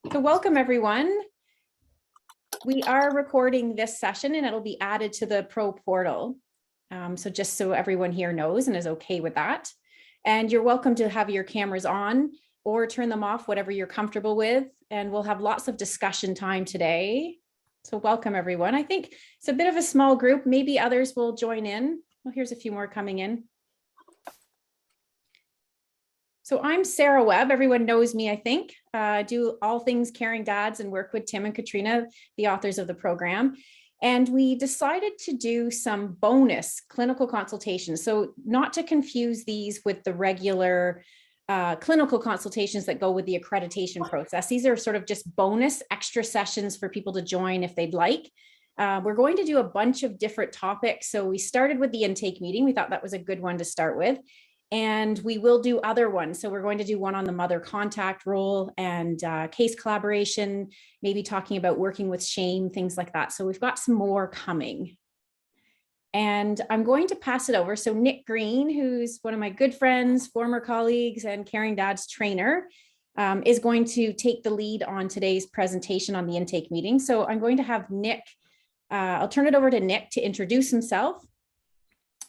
So welcome everyone. We are recording this session and it'll be added to the Pro portal. So just so everyone here knows and is okay with that. And you're welcome to have your cameras on or turn them off, whatever you're comfortable with. And we'll have lots of discussion time today. So welcome everyone. I think it's a bit of a small group. Maybe others will join in. Well, here's a few more coming in. So I'm Sarah Webb. Everyone knows me, I think. Do all things Caring Dads and work with Tim and Katrina, the authors of the program. And we decided to do some bonus clinical consultations. So not to confuse these with the regular clinical consultations that go with the accreditation process. These are sort of just bonus extra sessions for people to join if they'd like. We're going to do a bunch of different topics. So we started with the intake meeting. We thought that was a good one to start with. And we will do other ones. So we're going to do one on the mother contact role and case collaboration, maybe talking about working with shame, things like that. So we've got some more coming. And I'm going to pass it over. So Nick Green, who's one of my good friends, former colleagues, and Caring Dads trainer, is going to take the lead on today's presentation on the intake meeting. So I'm going to have Nick, I'll turn it over to Nick to introduce himself.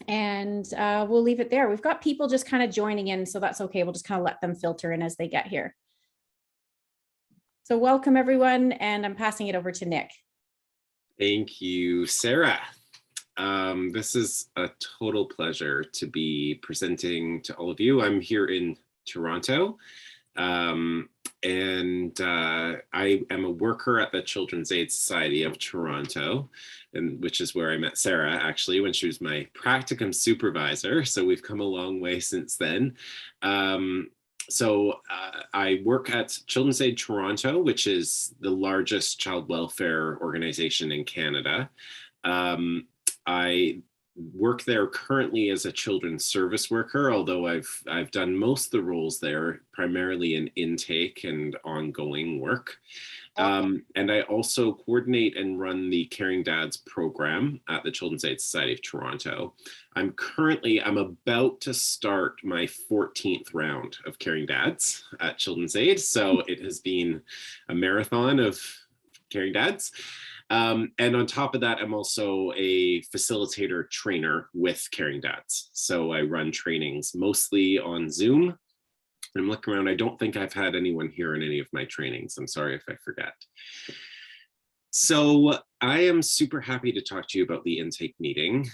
And we'll leave it there. We've got people just kind of joining in, so that's okay. We'll just kind of let them filter in as they get here. So welcome everyone, and I'm passing it over to Nick. Thank you, Sarah. This is a total pleasure to be presenting to all of you. I'm here in Toronto, and I am a worker at the Children's Aid Society of Toronto, which is where I met Sarah actually when she was my practicum supervisor. So we've come a long way since then. I work at Children's Aid Toronto, which is the largest child welfare organization in Canada. I work there currently as a children's service worker, although I've done most of the roles there, primarily in intake and ongoing work. And I also coordinate and run the Caring Dads program at the Children's Aid Society of Toronto. I'm about to start my 14th round of Caring Dads at Children's Aid. So it has been a marathon of Caring Dads. And on top of that, I'm also a facilitator trainer with Caring Dads. So I run trainings mostly on Zoom. I'm looking around. I don't think I've had anyone here in any of my trainings. I'm sorry if I forget. So I am super happy to talk to you about the intake meeting.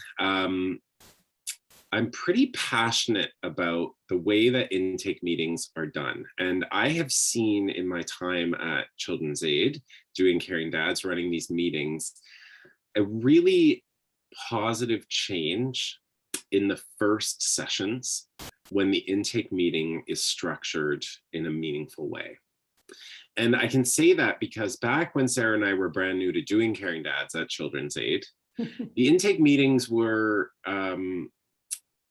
I'm pretty passionate about the way that intake meetings are done. And I have seen in my time at Children's Aid, doing Caring Dads, running these meetings, a really positive change in the first sessions when the intake meeting is structured in a meaningful way. And I can say that because back when Sarah and I were brand new to doing Caring Dads at Children's Aid, the intake meetings were,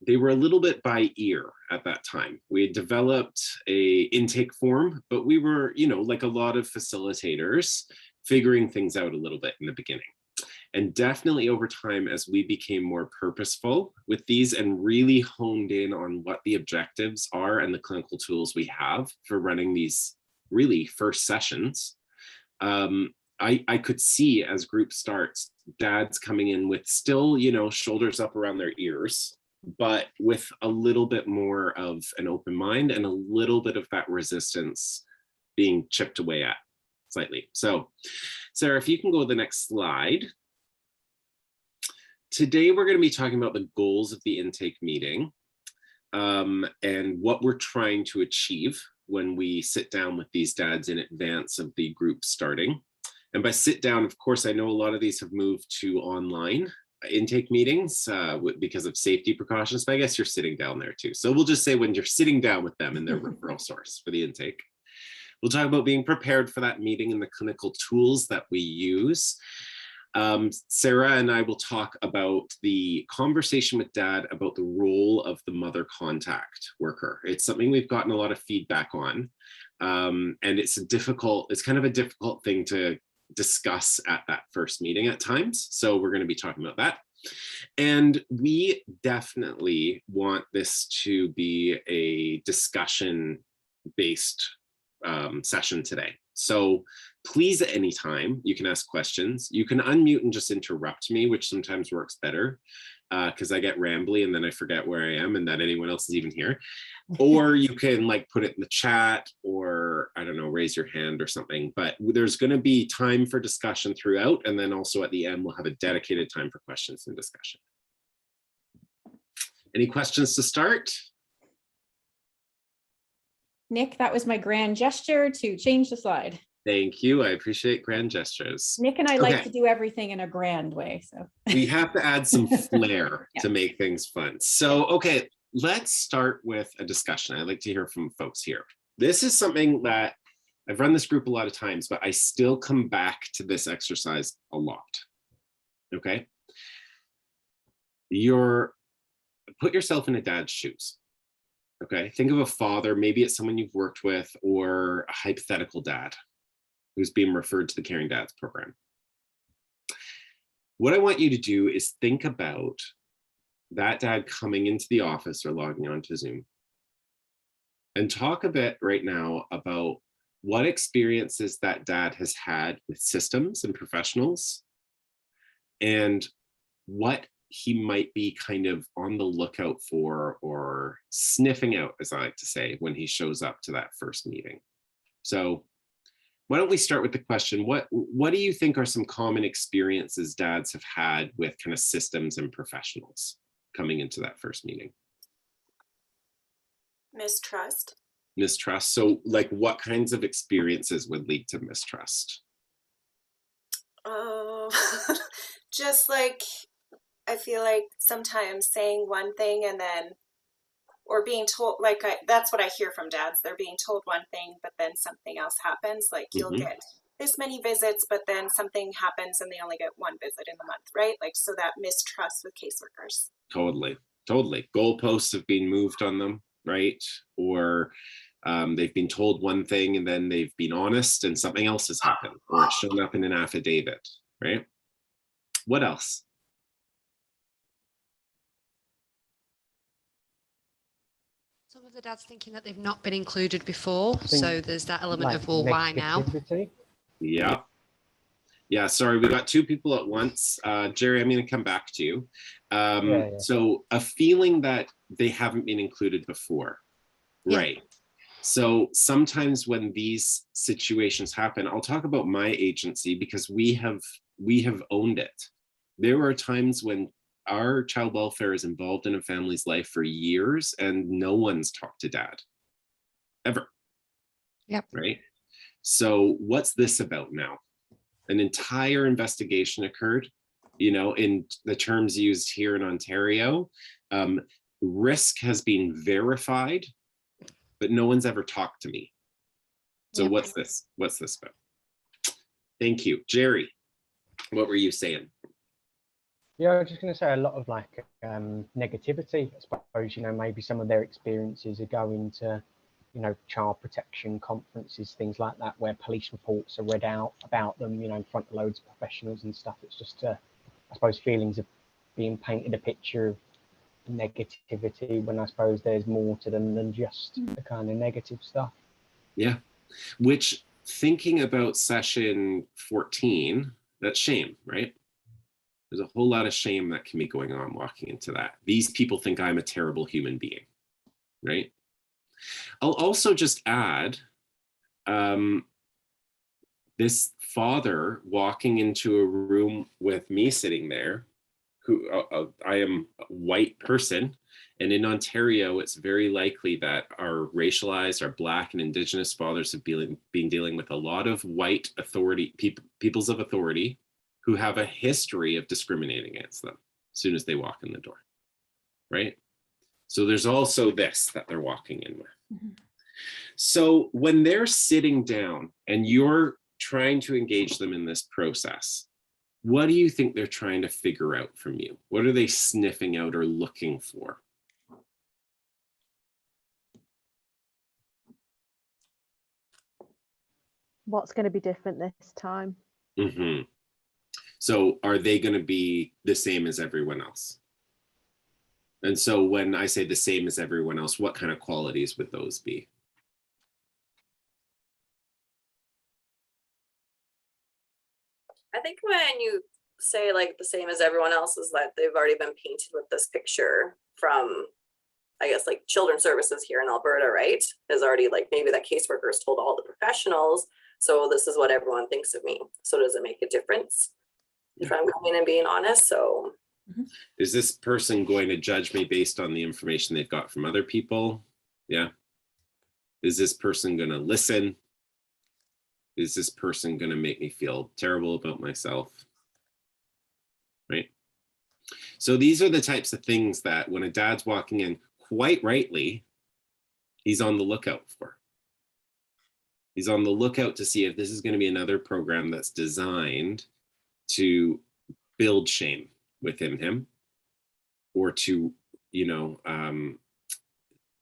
they were a little bit by ear at that time. We had developed a intake form, but we were, like a lot of facilitators, figuring things out a little bit in the beginning. And definitely over time, as we became more purposeful with these and really honed in on what the objectives are and the clinical tools we have for running these really first sessions, I could see as group starts, dads coming in with still, shoulders up around their ears, but with a little bit more of an open mind and a little bit of that resistance being chipped away at slightly. So, Sarah, if you can go to the next slide. Today, we're going to be talking about the goals of the intake meeting and what we're trying to achieve when we sit down with these dads in advance of the group starting. And by sit down, of course, I know a lot of these have moved to online intake meetings because of safety precautions, but I guess you're sitting down there too. So we'll just say when you're sitting down with them in their referral source for the intake. We'll talk about being prepared for that meeting and the clinical tools that we use. Sarah and I will talk about the conversation with dad about the role of the mother contact worker. It's something we've gotten a lot of feedback on. And it's kind of a difficult thing to discuss at that first meeting at times. So we're going to be talking about that. And we definitely want this to be a discussion-based session today. So please, at any time, you can ask questions. You can unmute and just interrupt me, which sometimes works better because I get rambly and then I forget where I am and that anyone else is even here. Or you can like put it in the chat or, I don't know, raise your hand or something. But there's going to be time for discussion throughout. And then also at the end, we'll have a dedicated time for questions and discussion. Any questions to start? Nick, that was my grand gesture to change the slide. Thank you. I appreciate grand gestures. Nick and I like to do everything in a grand way. So we have to add some flair to make things fun. So, okay, let's start with a discussion. I'd like to hear from folks here. This is something that I've run this group a lot of times, but I still come back to this exercise a lot. Okay. Put yourself in a dad's shoes. Okay, think of a father, maybe it's someone you've worked with or a hypothetical dad who's being referred to the Caring Dads program. What I want you to do is think about that dad coming into the office or logging onto Zoom and talk a bit right now about what experiences that dad has had with systems and professionals and what he might be kind of on the lookout for or sniffing out, as I like to say, when he shows up to that first meeting. So why don't we start with the question, what do you think are some common experiences dads have had with kind of systems and professionals coming into that first meeting? Mistrust. Mistrust. So like what kinds of experiences would lead to mistrust? Oh, just like, I feel like sometimes saying one thing and then, or being told, like that's what I hear from dads. They're being told one thing, but then something else happens. Like you'll get this many visits, but then something happens and they only get one visit in the month, right? Like, so that mistrust with caseworkers. Totally. Goalposts have been moved on them, right? Or they've been told one thing and then they've been honest and something else has happened or it's shown up in an affidavit, right? What else? Some of the dads thinking that they've not been included before, so there's that element of, well, why now? Yeah, sorry, we got two people at once. Jerry, I'm going to come back to you. So a feeling that they haven't been included before, right? So sometimes when these situations happen, I'll talk about my agency because we have owned it. There are times when our child welfare is involved in a family's life for years and no one's talked to dad ever. Yep. Right. So what's this about now? An entire investigation occurred, you know, in the terms used here in Ontario. Risk has been verified, but no one's ever talked to me. So what's this? What's this about? Thank you. Jerry, what were you saying? Yeah, I was just going to say a lot of like negativity. I suppose, you know, maybe some of their experiences are going to, you know, child protection conferences, things like that, where police reports are read out about them, you know, in front of loads of professionals and stuff. It's just, I suppose, feelings of being painted a picture of negativity when I suppose there's more to them than just the kind of negative stuff. Yeah, which thinking about session 14, that's shame, right? There's a whole lot of shame that can be going on walking into that. These people think I'm a terrible human being, right? I'll also just add this father walking into a room with me sitting there, who I am a white person. And in Ontario, it's very likely that our racialized, our Black and Indigenous fathers have been dealing with a lot of white authority, peoples of authority, who have a history of discriminating against them as soon as they walk in the door, right? So there's also this that they're walking in with. So when they're sitting down and you're trying to engage them in this process, what do you think they're trying to figure out from you? What are they sniffing out or looking for? What's going to be different this time? So are they going to be the same as everyone else? And so when I say the same as everyone else, what kind of qualities would those be? I think when you say like the same as everyone else is that they've already been painted with this picture from, I guess, like children's services here in Alberta, right? Is already like, maybe that caseworker has told all the professionals, so this is what everyone thinks of me. So does it make a difference if I'm coming and being honest? So is this person going to judge me based on the information they've got from other people? Yeah. Is this person going to listen? Is this person going to make me feel terrible about myself? Right? So these are the types of things that when a dad's walking in, quite rightly, he's on the lookout for. He's on the lookout to see if this is going to be another program that's designed to build shame within him, or to,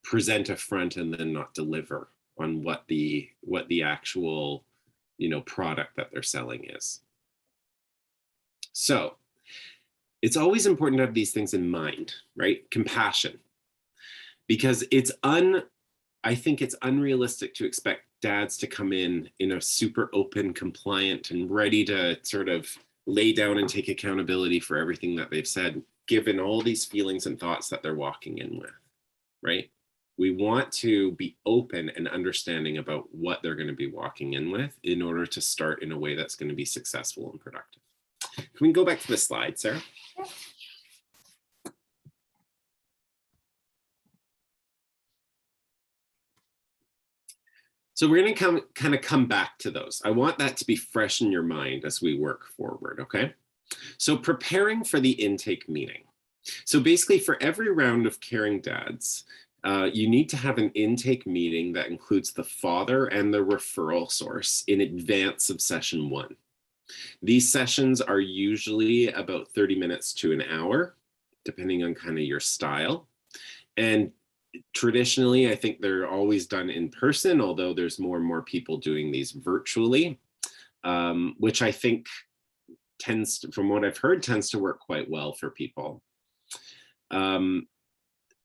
present a front and then not deliver on what the actual, product that they're selling is. So it's always important to have these things in mind, right? Compassion, because I think it's unrealistic to expect dads to come in a super open, compliant, and ready to sort of lay down and take accountability for everything that they've said, given all these feelings and thoughts that they're walking in with, right? We want to be open and understanding about what they're going to be walking in with in order to start in a way that's going to be successful and productive. Can we go back to the slide, Sarah? Yeah. So we're going to kind of come back to those. I want that to be fresh in your mind as we work forward, okay? So preparing for the intake meeting. So basically for every round of Caring Dads, you need to have an intake meeting that includes the father and the referral source in advance of session 1. These sessions are usually about 30 minutes to an hour, depending on kind of your style. And traditionally, I think they're always done in person, although there's more and more people doing these virtually, which I think from what I've heard, tends to work quite well for people.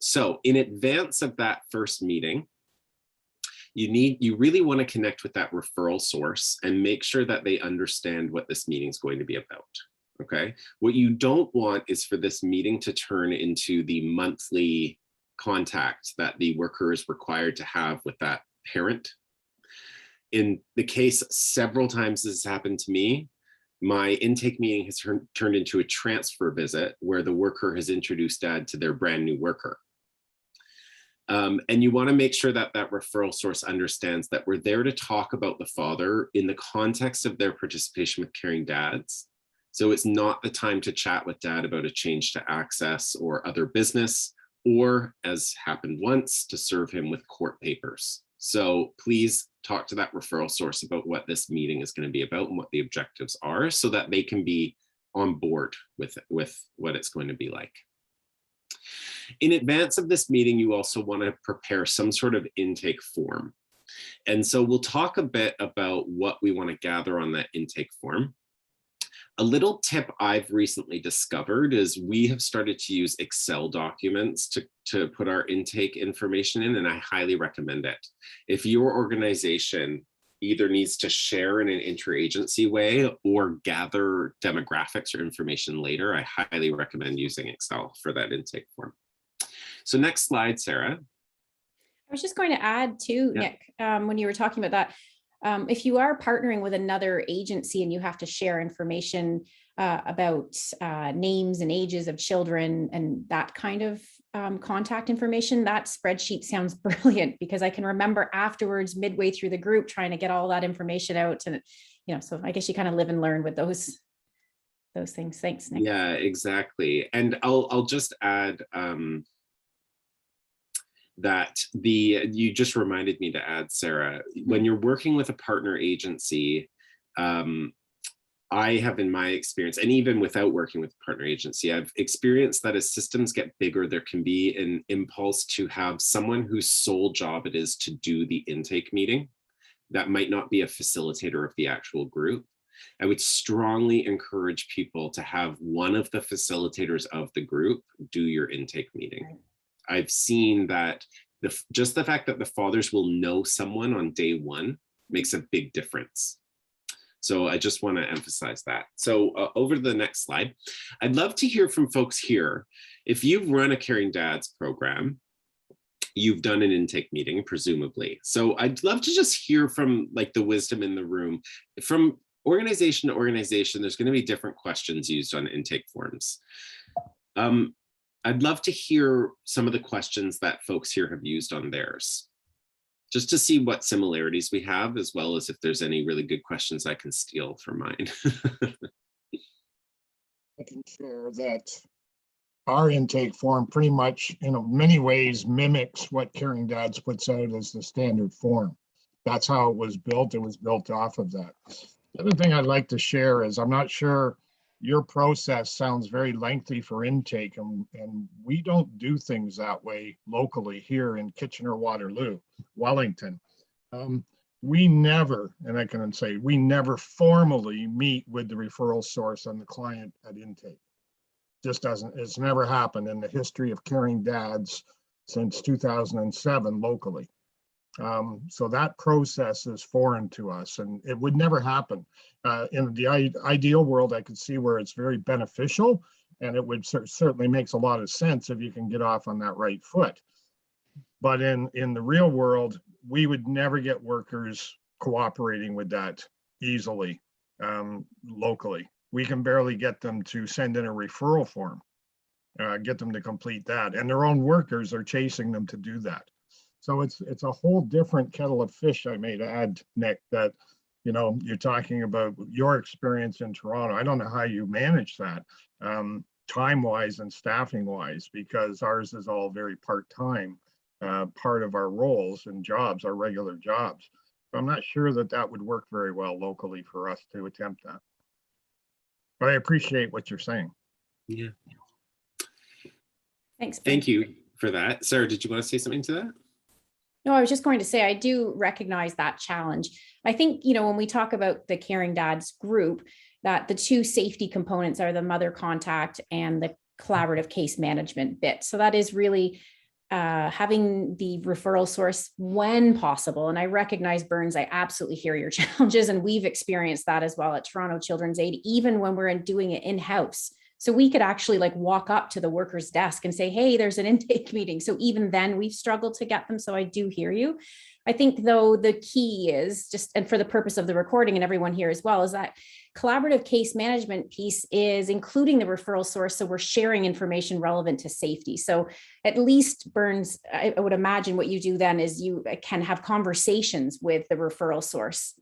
So in advance of that first meeting, you really want to connect with that referral source and make sure that they understand what this meeting is going to be about. Okay. What you don't want is for this meeting to turn into the monthly contact that the worker is required to have with that parent. In the case, several times this has happened to me, my intake meeting has turned into a transfer visit where the worker has introduced dad to their brand new worker. And you want to make sure that that referral source understands that we're there to talk about the father in the context of their participation with Caring Dads. So it's not the time to chat with dad about a change to access or other business, or, as happened once, to serve him with court papers. So please talk to that referral source about what this meeting is going to be about and what the objectives are, so that they can be on board with what it's going to be like. In advance of this meeting, you also want to prepare some sort of intake form. And so we'll talk a bit about what we want to gather on that intake form. A little tip I've recently discovered is we have started to use Excel documents to put our intake information in, and I highly recommend it. If your organization either needs to share in an interagency way or gather demographics or information later, I highly recommend using Excel for that intake form. So next slide, Sarah. I was just going to add too, Nick, when you were talking about that, if you are partnering with another agency and you have to share information about names and ages of children and that kind of contact information, that spreadsheet sounds brilliant, because I can remember afterwards, midway through the group, trying to get all that information out. And, so I guess you kind of live and learn with those things. Thanks, Nick. Yeah, exactly. And I'll just add that you just reminded me to add, Sarah, when you're working with a partner agency, I have, in my experience, and even without working with a partner agency, I've experienced that as systems get bigger, there can be an impulse to have someone whose sole job it is to do the intake meeting. That might not be a facilitator of the actual group. I would strongly encourage people to have one of the facilitators of the group do your intake meeting. Right. I've seen that just the fact that the fathers will know someone on day one makes a big difference. So I just want to emphasize that. So over to the next slide, I'd love to hear from folks here. If you've run a Caring Dads program, you've done an intake meeting, presumably. So I'd love to just hear from like the wisdom in the room. From organization to organization, there's going to be different questions used on intake forms. I'd love to hear some of the questions that folks here have used on theirs, just to see what similarities we have, as well as if there's any really good questions I can steal from mine. I can share that our intake form pretty much, in many ways, mimics what Caring Dads puts out as the standard form. That's how it was built. It was built off of that. The other thing I'd like to share is I'm not sure your process sounds very lengthy for intake, and we don't do things that way locally here in Kitchener-Waterloo, Wellington. We never, and I can say, we never formally meet with the referral source and the client at intake. Just doesn't, it's never happened in the history of Caring Dads since 2007 locally. So that process is foreign to us, and it would never happen. In the ideal world, I could see where it's very beneficial, and it would certainly makes a lot of sense if you can get off on that right foot. But in the real world, we would never get workers cooperating with that easily locally. We can barely get them to send in a referral form, get them to complete that, and their own workers are chasing them to do that. So it's a whole different kettle of fish, I may add, Nick, that, you know, you're talking about your experience in Toronto. I don't know how you manage that time-wise and staffing-wise, because ours is all very part-time, part of our roles and jobs, our regular jobs. So I'm not sure that that would work very well locally for us to attempt that. But I appreciate what you're saying. Yeah. Thanks. Thank you for that. Sarah, did you want to say something to that? No, I was just going to say, I do recognize that challenge. I think, you know, when we talk about the Caring Dads group, that the two safety components are the mother contact and the collaborative case management bit. So that is really having the referral source when possible. And I recognize, Burns, I absolutely hear your challenges, and we've experienced that as well at Toronto Children's Aid, even when we're doing it in-house. So we could actually like walk up to the worker's desk and say, hey, there's an intake meeting. So even then we've struggled to get them. So I do hear you. I think though the key is just, and for the purpose of the recording and everyone here as well, is that collaborative case management piece is including the referral source. So we're sharing information relevant to safety. So at least, Burns, I would imagine what you do then is you can have conversations with the referral source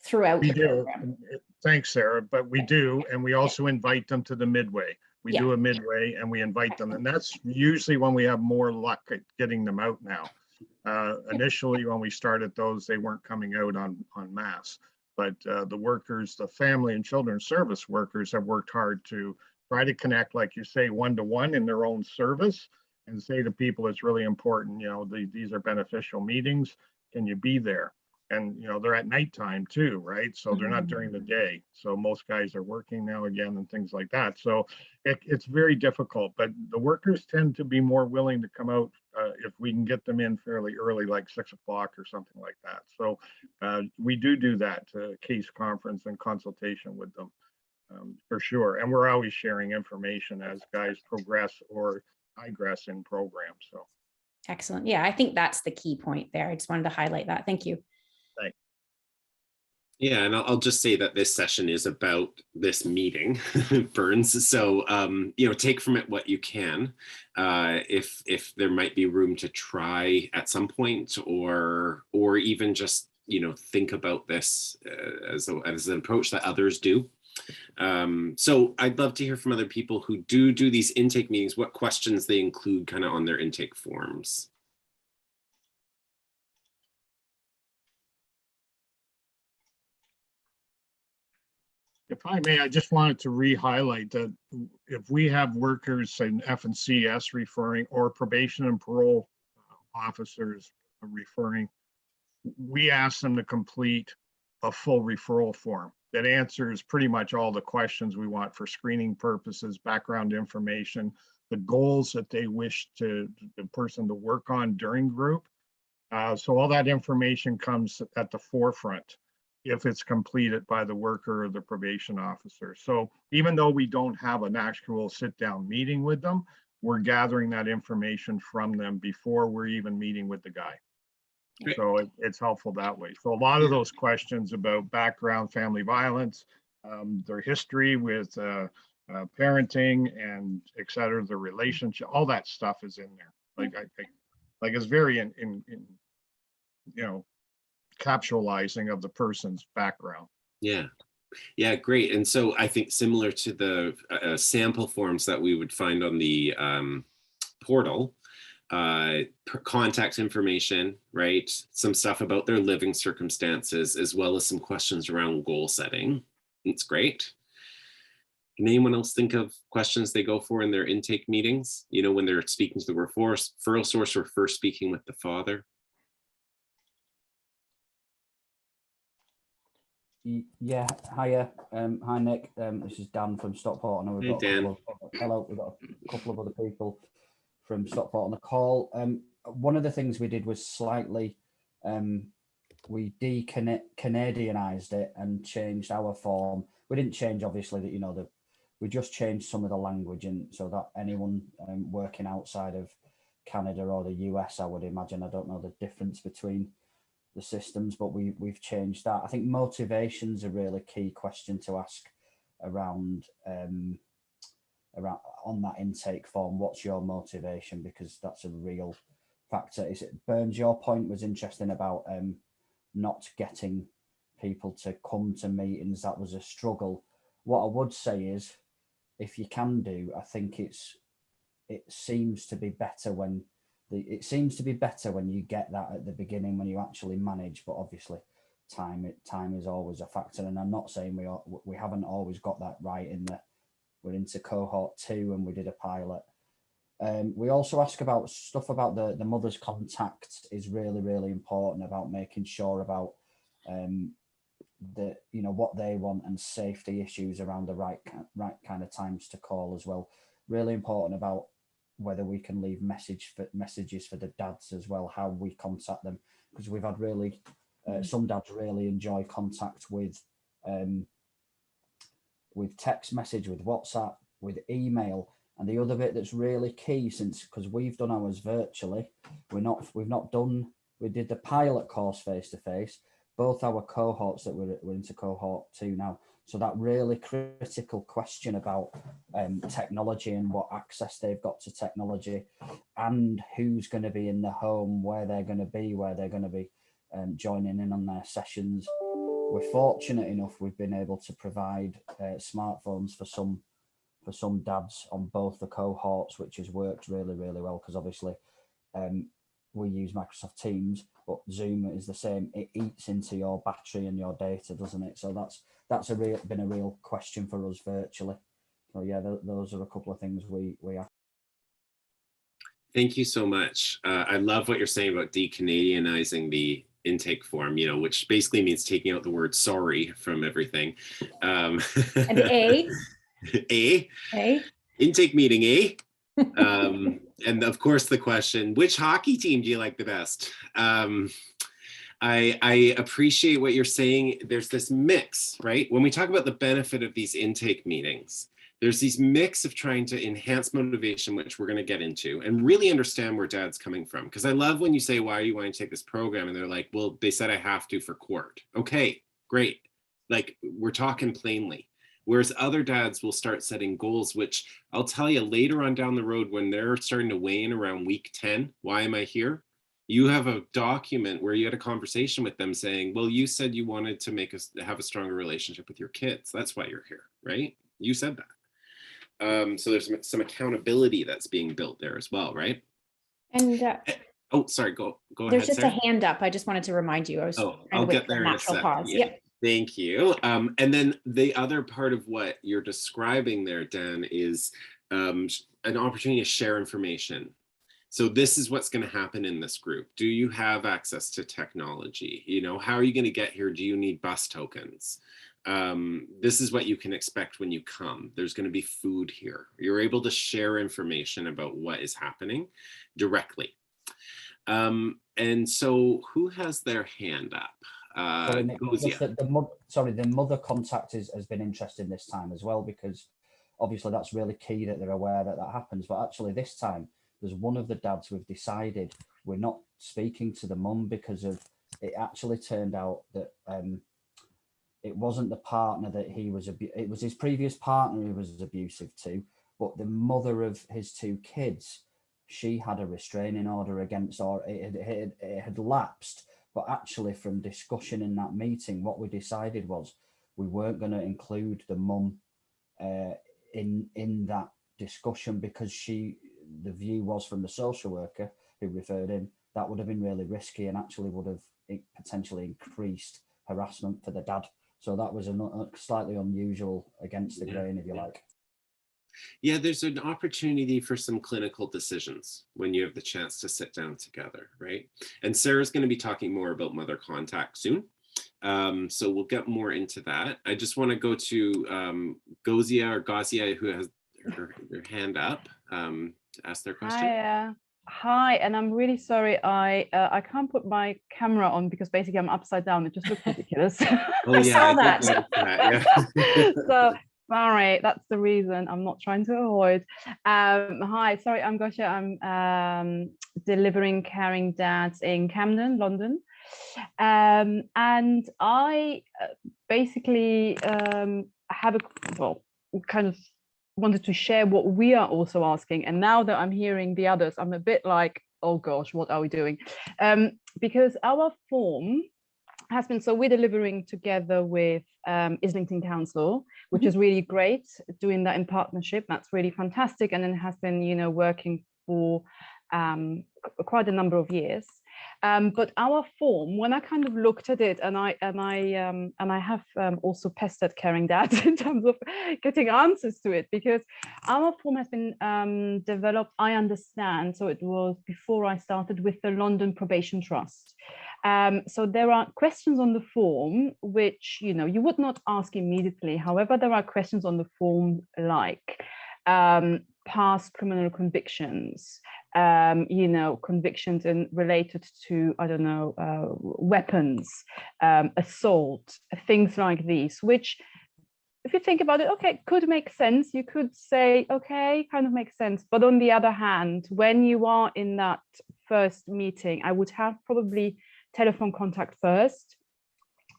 throughout the program. Thanks, Sarah, but we do, and we also invite them to the midway. We do a midway and we invite them, and that's usually when we have more luck at getting them out now. Initially, when we started those, they weren't coming out en masse, but the workers, the family and children's service workers have worked hard to try to connect, like you say, one-to-one in their own service, and say to people, it's really important, you know, these are beneficial meetings. Can you be there? And, you know, they're at nighttime too, right? So they're not during the day. So most guys are working now again and things like that. So it's very difficult, but the workers tend to be more willing to come out if we can get them in fairly early, like 6 o'clock or something like that. So we do that case conference and consultation with them for sure. And we're always sharing information as guys progress or digress in programs. So excellent. Yeah, I think that's the key point there. I just wanted to highlight that. Thank you. Yeah, and I'll just say that this session is about this meeting, Burns. So, you know, take from it what you can. If there might be room to try at some point, or even just, you know, think about this as an approach that others do. So I'd love to hear from other people who do these intake meetings, what questions they include kind of on their intake forms. If I may, I just wanted to re-highlight that if we have workers in F&CS referring, or probation and parole officers referring, we ask them to complete a full referral form that answers pretty much all the questions we want for screening purposes, background information, the goals that they wish the person to work on during group. So all that information comes at the forefront. if it's completed by the worker or the probation officer. So even though we don't have an actual sit-down meeting with them, we're gathering that information from them before we're even meeting with the guy. Great. So it's helpful that way. So a lot of those questions about background family violence, their history with parenting and et cetera, the relationship, all that stuff is in there. Like like it's very in you know, capsulizing of the person's background. Yeah. Yeah, great. And so I think similar to the sample forms that we would find on the portal, contact information, right? Some stuff about their living circumstances, as well as some questions around goal setting. It's great. Can anyone else think of questions they go for in their intake meetings? You know, when they're speaking to the referral source or first speaking with the father? Yeah, hiya. Hi Nick. This is Dan from Stockport. I know we've got a couple of other people from Stockport on the call. One of the things we did was slightly we de-Canadianized it and changed our form. We didn't change obviously that, you know, we just changed some of the language, and so that anyone working outside of Canada or the US, I would imagine, I don't know the difference between the systems, but we've changed that. I think motivation's a really key question to ask around on that intake form. What's your motivation? Because that's a real factor. Is it Burns? Your point was interesting about not getting people to come to meetings. That was a struggle. What I would say is, if you can do, I think it seems to be better when you get that at the beginning, when you actually manage, but obviously time is always a factor. And I'm not saying we haven't always got that right in that we're into cohort 2 and we did a pilot. We also ask about stuff about the mother's contact is really, really important, about making sure about you know, what they want and safety issues around the right kind of times to call as well. Really important about whether we can leave messages for the dads as well, how we contact them, because we've had really some dads really enjoy contact with text message, with WhatsApp, with email. And the other bit that's really key, because we've done ours virtually, we did the pilot course face to face, both our cohorts that we're into cohort 2 now. So that really critical question about technology and what access they've got to technology, and who's going to be in the home, where they're going to be joining in on their sessions. We're fortunate enough we've been able to provide smartphones for some dads on both the cohorts, which has worked really, really well, because obviously we use Microsoft Teams, but Zoom is the same. It eats into your battery and your data, doesn't it? So that's been a real question for us virtually. So yeah, those are a couple of things we have. Thank you so much. I love what you're saying about de-Canadianizing the intake form, you know, which basically means taking out the word sorry from everything. And intake meeting, and of course the question, which hockey team do you like the best? I appreciate what you're saying. There's this mix, right? When we talk about the benefit of these intake meetings, there's these mix of trying to enhance motivation, which we're going to get into, and really understand where dad's coming from. Because I love when you say, why are you wanting to take this program? And they're like, well, they said I have to for court. Okay, great. Like, we're talking plainly. Whereas other dads will start setting goals, which I'll tell you later on down the road, when they're starting to weigh in around week 10, why am I here? You have a document where you had a conversation with them saying, well, you said you wanted to have a stronger relationship with your kids. That's why you're here, right? You said that. So there's some accountability that's being built there as well, right? And oh, sorry, go ahead. There's just Sarah. a hand up. I just wanted to remind you. I'll get there in a second. Pause. Yeah. Thank you. And then the other part of what you're describing there, Dan, is an opportunity to share information. So this is what's going to happen in this group. Do you have access to technology? You know, how are you going to get here? Do you need bus tokens? This is what you can expect when you come. There's going to be food here. You're able to share information about what is happening directly. And so who has their hand up? Sorry, Nick, just Gozia. that the mother contact has been interesting this time as well, because obviously that's really key that they're aware that that happens. But actually this time, there's one of the dads we've decided we're not speaking to the mum, because of it actually turned out that it wasn't the partner that he was, it was his previous partner he was abusive to, but the mother of his 2 kids, she had a restraining order against, or it had lapsed. But actually from discussion in that meeting, what we decided was we weren't going to include the mum in that discussion, because the view was from the social worker who referred in, that would have been really risky and actually would have potentially increased harassment for the dad. So that was a slightly unusual, against the grain, if you like. Yeah, there's an opportunity for some clinical decisions when you have the chance to sit down together, right? And Sarah's going to be talking more about mother contact soon. So we'll get more into that. I just want to go to Gozia, who has her hand up to ask their question. Hi, and I'm really sorry. I can't put my camera on because basically I'm upside down. It just looks ridiculous. Oh yeah, saw that. Yeah. So sorry, that's the reason. I'm not trying to avoid. Hi, sorry, I'm Gosha. I'm delivering Caring Dads in Camden, London. And I basically have kind of wanted to share what we are also asking. And now that I'm hearing the others, I'm a bit like, oh gosh, what are we doing? Because our form has been, so we're delivering together with Islington Council, which is really great, doing that in partnership. That's really fantastic. And it has been, working for quite a number of years. But our form, when I kind of looked at it, and I have also pestered Caring Dads in terms of getting answers to it, because our form has been developed, I understand, so it was before I started, with the London Probation Trust. So there are questions on the form which you would not ask immediately. However, there are questions on the form like past criminal convictions, convictions related to, I don't know, weapons, assault, things like these, which, if you think about it, okay, could make sense. You could say, okay, kind of makes sense. But on the other hand, when you are in that first meeting, I would have probably telephone contact first.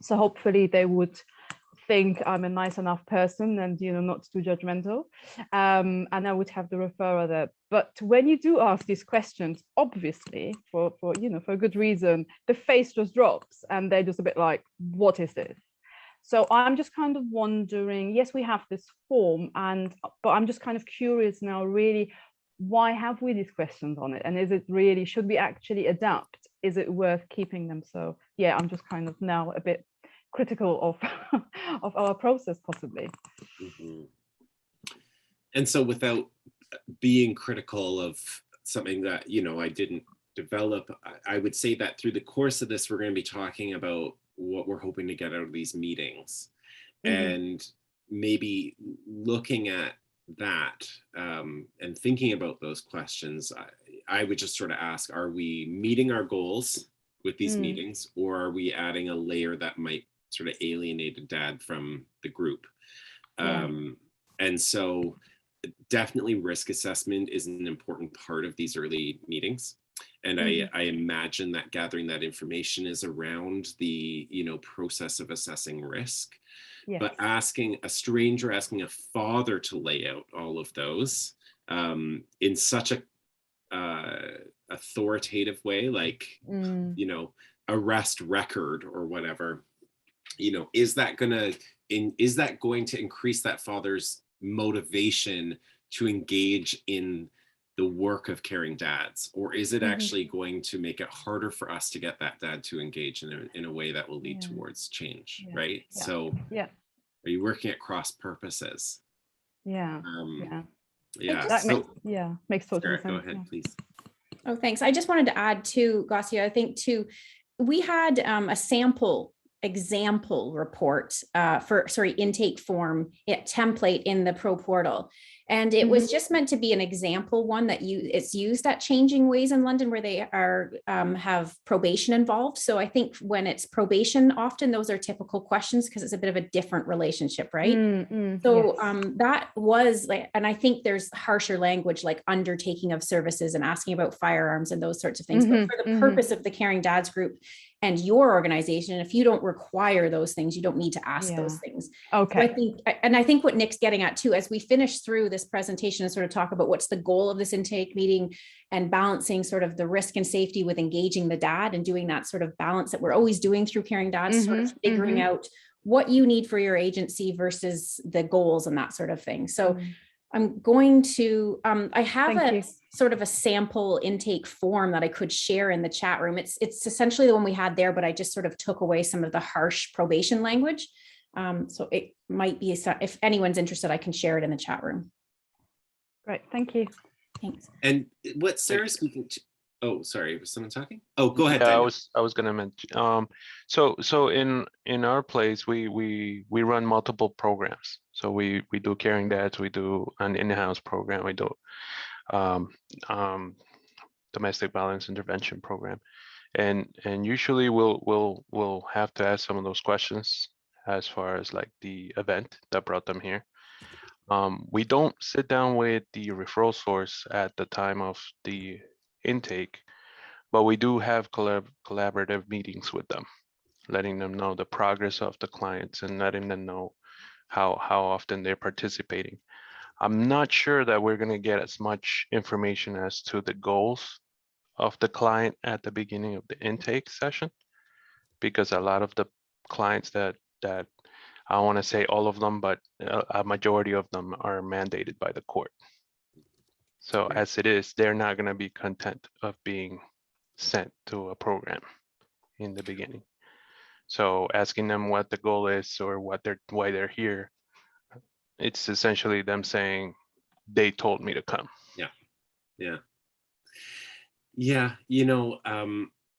So hopefully they would think I'm a nice enough person and not too judgmental, and I would have the referrer there. But when you do ask these questions, obviously for a good reason, the face just drops and they're just a bit like, what is this? So I'm just kind of wondering, yes, we have this form, but I'm just kind of curious now, really, why have we these questions on it? And is it really, should we actually adapt? Is it worth keeping them? So yeah, I'm just kind of now a bit critical of of our process, possibly. Mm-hmm. And so, without being critical of something that I didn't develop, I would say that through the course of this, we're going to be talking about what we're hoping to get out of these meetings, and maybe looking at that and thinking about those questions. I would just sort of ask, are we meeting our goals with these meetings, or are we adding a layer that might sort of alienate a dad from the group? And so definitely risk assessment is an important part of these early meetings. And I imagine that gathering that information is around the process of assessing risk. Yes. But asking a father to lay out all of those in such a authoritative way, like arrest record or whatever, is that going to increase that father's motivation to engage in the work of Caring Dads, or is it actually going to make it harder for us to get that dad to engage in a way that will lead towards change, right? So are you working at cross purposes? That makes total Sarah, sense. go ahead, please. Oh, thanks. I just wanted to add to Gossia, I think too, we had a sample example report intake form template in the Pro Portal. And it was just meant to be an example one that it's used at Changing Ways in London, where they are have probation involved. So I think when it's probation, often those are typical questions because it's a bit of a different relationship, right? So yes. that was like, and I think there's harsher language like undertaking of services and asking about firearms and those sorts of things. But for the purpose of the Caring Dads group and your organization, if you don't require those things, you don't need to ask those things. Okay. So I think what Nick's getting at too, as we finish through this presentation and sort of talk about what's the goal of this intake meeting and balancing sort of the risk and safety with engaging the dad and doing that sort of balance that we're always doing through Caring Dads, sort of figuring out what you need for your agency versus the goals and that sort of thing. So I'm going to, I have sort of a sample intake form that I could share in the chat room. It's essentially the one we had there, but I just sort of took away some of the harsh probation language. So it might be, if anyone's interested, I can share it in the chat room. Great, thank you. Thanks. And what Sarah's speaking to, oh, sorry, was someone talking? Oh, go ahead. Yeah, Daniel. I was gonna mention, so in our place, we run multiple programs. So we do Caring Dads, we do an in-house program, we do domestic violence intervention program, and usually we'll have to ask some of those questions as far as like the event that brought them here. We don't sit down with the referral source at the time of the intake, but we do have collaborative meetings with them, letting them know the progress of the clients and letting them know how often they're participating. I'm not sure that we're going to get as much information as to the goals of the client at the beginning of the intake session, because a lot of the clients that I want to say all of them, but a majority of them are mandated by the court. So as it is, they're not going to be content of being sent to a program in the beginning. So asking them what the goal is or why they're here, it's essentially them saying they told me to come. Yeah,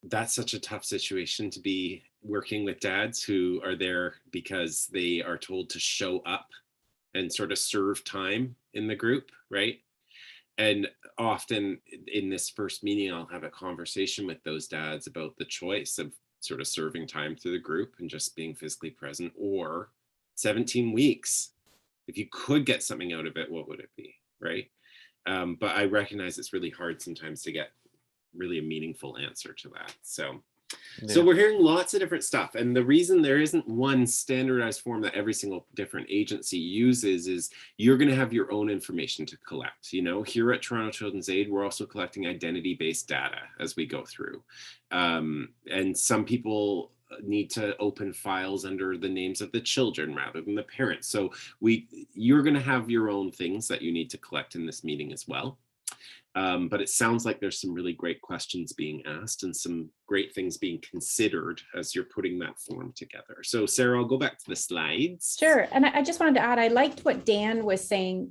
that's such a tough situation to be working with dads who are there because they are told to show up and sort of serve time in the group, right? And often in this first meeting, I'll have a conversation with those dads about the choice of sort of serving time through the group and just being physically present, or 17 weeks. If you could get something out of it, what would it be, right? But I recognize it's really hard sometimes to get really a meaningful answer to that. So we're hearing lots of different stuff. And the reason there isn't one standardized form that every single different agency uses is you're going to have your own information to collect. Here at Toronto Children's Aid, we're also collecting identity-based data as we go through. And some people need to open files under the names of the children rather than the parents. So you're going to have your own things that you need to collect in this meeting as well. But it sounds like there's some really great questions being asked and some great ththings being considered as you're putting that form together. So Sarah, I'll go back to the slides. Sure. And I just wanted to add, I liked what Dan was saying.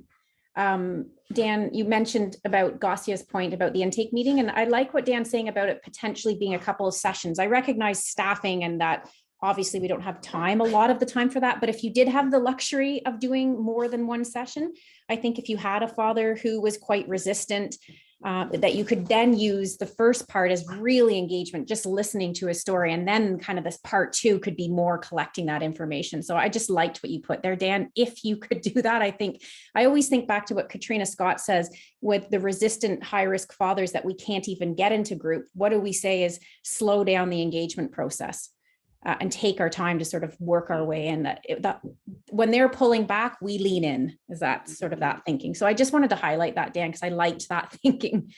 Dan, you mentioned about Gossia's point about the intake meeting, and I like what Dan's saying about it potentially being a couple of sessions. I recognize staffing and that obviously we don't have time a lot of the time for that, but if you did have the luxury of doing more than one session, I think if you had a father who was quite resistant, that you could then use the first part as really engagement, just listening to his story. And then kind of this part two could be more collecting that information. So I just liked what you put there, Dan. If you could do that, I always think back to what Katrina Scott says with the resistant high risk fathers that we can't even get into group. What do we say is slow down the engagement process and take our time to sort of work our way in. That when they're pulling back, we lean in. Is that sort of that thinking? So I just wanted to highlight that, Dan, because I liked that thinking.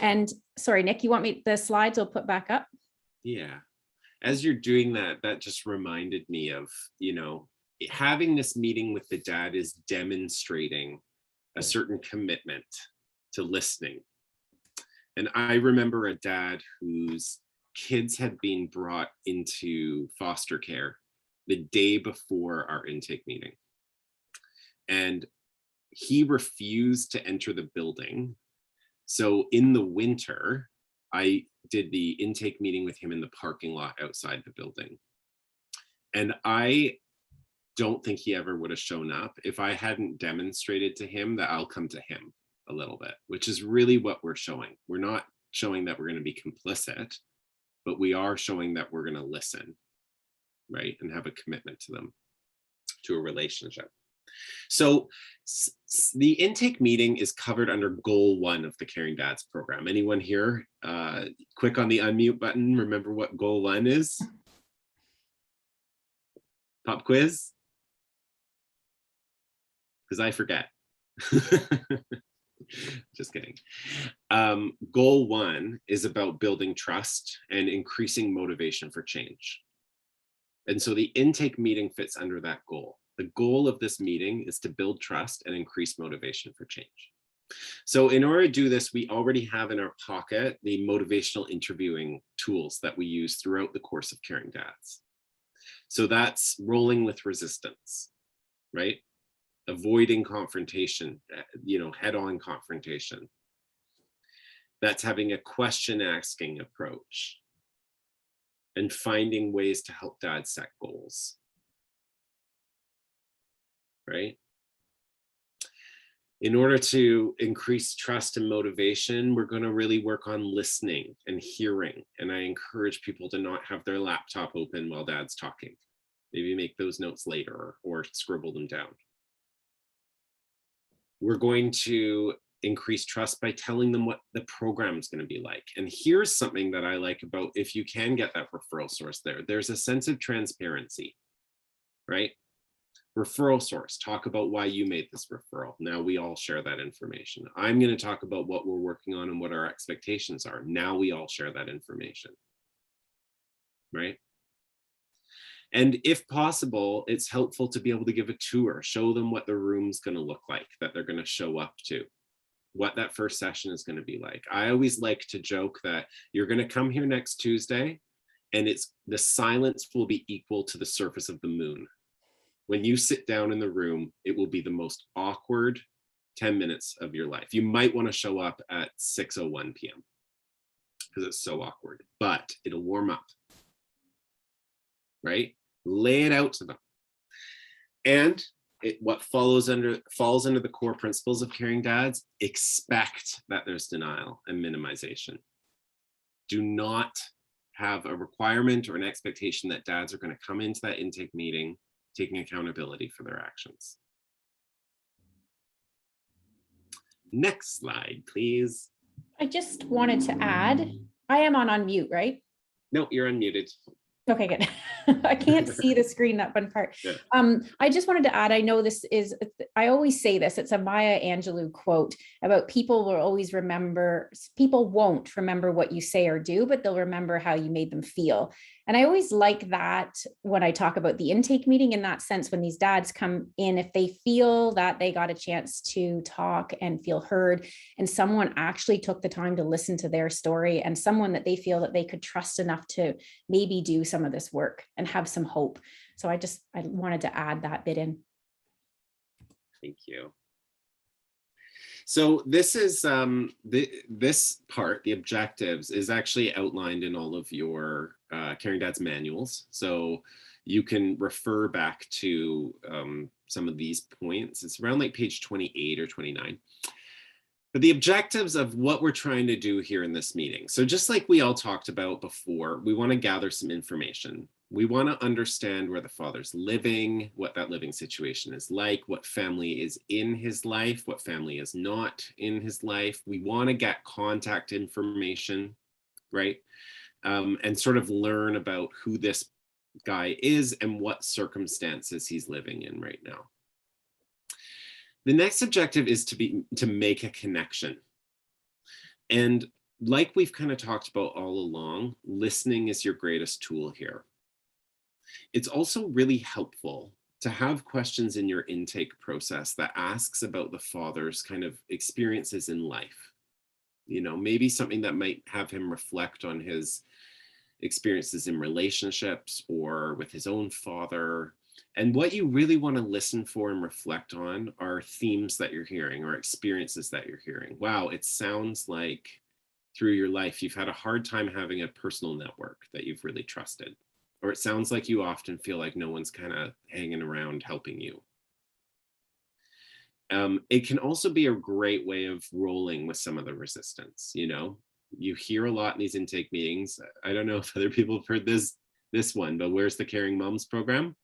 And sorry, Nick, you want me the slides I'll put back up? Yeah. As you're doing that, that just reminded me of, having this meeting with the dad is demonstrating a certain commitment to listening. And I remember a dad whose kids had been brought into foster care the day before our intake meeting. And he refused to enter the building. So in the winter, I did the intake meeting with him in the parking lot outside the building. And I don't think he ever would have shown up if I hadn't demonstrated to him that I'll come to him a little bit, which is really what we're showing. We're not showing that we're going to be complicit, but we are showing that we're going to listen, right? And have a commitment to them, to a relationship. So the intake meeting is covered under goal 1 of the Caring Dads program. Anyone here, quick on the unmute button, remember what goal 1 is? Pop quiz? Because I forget. Just kidding. Goal 1 is about building trust and increasing motivation for change. And so the intake meeting fits under that goal. The goal of this meeting is to build trust and increase motivation for change. So in order to do this, we already have in our pocket the motivational interviewing tools that we use throughout the course of Caring Dads. So that's rolling with resistance, right? Avoiding confrontation, head-on confrontation. That's having a question-asking approach and finding ways to help dads set goals, right? In order to increase trust and motivation, we're going to really work on listening and hearing. And I encourage people to not have their laptop open while dad's talking. Maybe make those notes later or scribble them down. We're going to increase trust by telling them what the program is going to be like. And here's something that I like about, if you can get that referral source there's a sense of transparency, right? Referral source, talk about why you made this referral. Now we all share that information. I'm going to talk about what we're working on and what our expectations are. Now we all share that information, right? And if possible, it's helpful to be able to give a tour, show them what the room's going to look like, that they're going to show up to, what that first session is going to be like. I always like to joke that you're going to come here next Tuesday and the silence will be equal to the surface of the moon. When you sit down in the room, it will be the most awkward 10 minutes of your life. You might want to show up at 6:01 p.m. because it's so awkward, but it'll warm up, right? Lay it out to them. And what falls under the core principles of Caring Dads, expect that there's denial and minimization. Do not have a requirement or an expectation that dads are going to come into that intake meeting taking accountability for their actions. Next slide, please. I just wanted to add, I am on unmute, right? No, you're unmuted. Okay, good. I can't see the screen, that one part. Yeah. I just wanted to add, I know this is, I always say this, it's a Maya Angelou quote about people won't remember what you say or do, but they'll remember how you made them feel. And I always like that when I talk about the intake meeting, in that sense, when these dads come in, if they feel that they got a chance to talk and feel heard, and someone actually took the time to listen to their story, and someone that they feel that they could trust enough to maybe do some of this work and have some hope. So I wanted to add that bit in. Thank you. So this is this part, the objectives, is actually outlined in all of your Caring Dads manuals. So you can refer back to some of these points. It's around like page 28 or 29. But the objectives of what we're trying to do here in this meeting. So just like we all talked about before, we want to gather some information. We want to understand where the father's living, what that living situation is like, what family is in his life, what family is not in his life. We want to get contact information, right? And sort of learn about who this guy is and what circumstances he's living in right now. The next objective is to make a connection. And like we've kind of talked about all along, listening is your greatest tool here. It's also really helpful to have questions in your intake process that asks about the father's kind of experiences in life. You know, maybe something that might have him reflect on his experiences in relationships or with his own father. And what you really want to listen for and reflect on are themes that you're hearing or experiences that you're hearing. Wow, it sounds like through your life, you've had a hard time having a personal network that you've really trusted. or it sounds like you often feel like no one's kind of hanging around helping you. It can also be a great way of rolling with some of the resistance. You know, you hear a lot in these intake meetings. I don't know if other people have heard this one, but where's the Caring Moms program?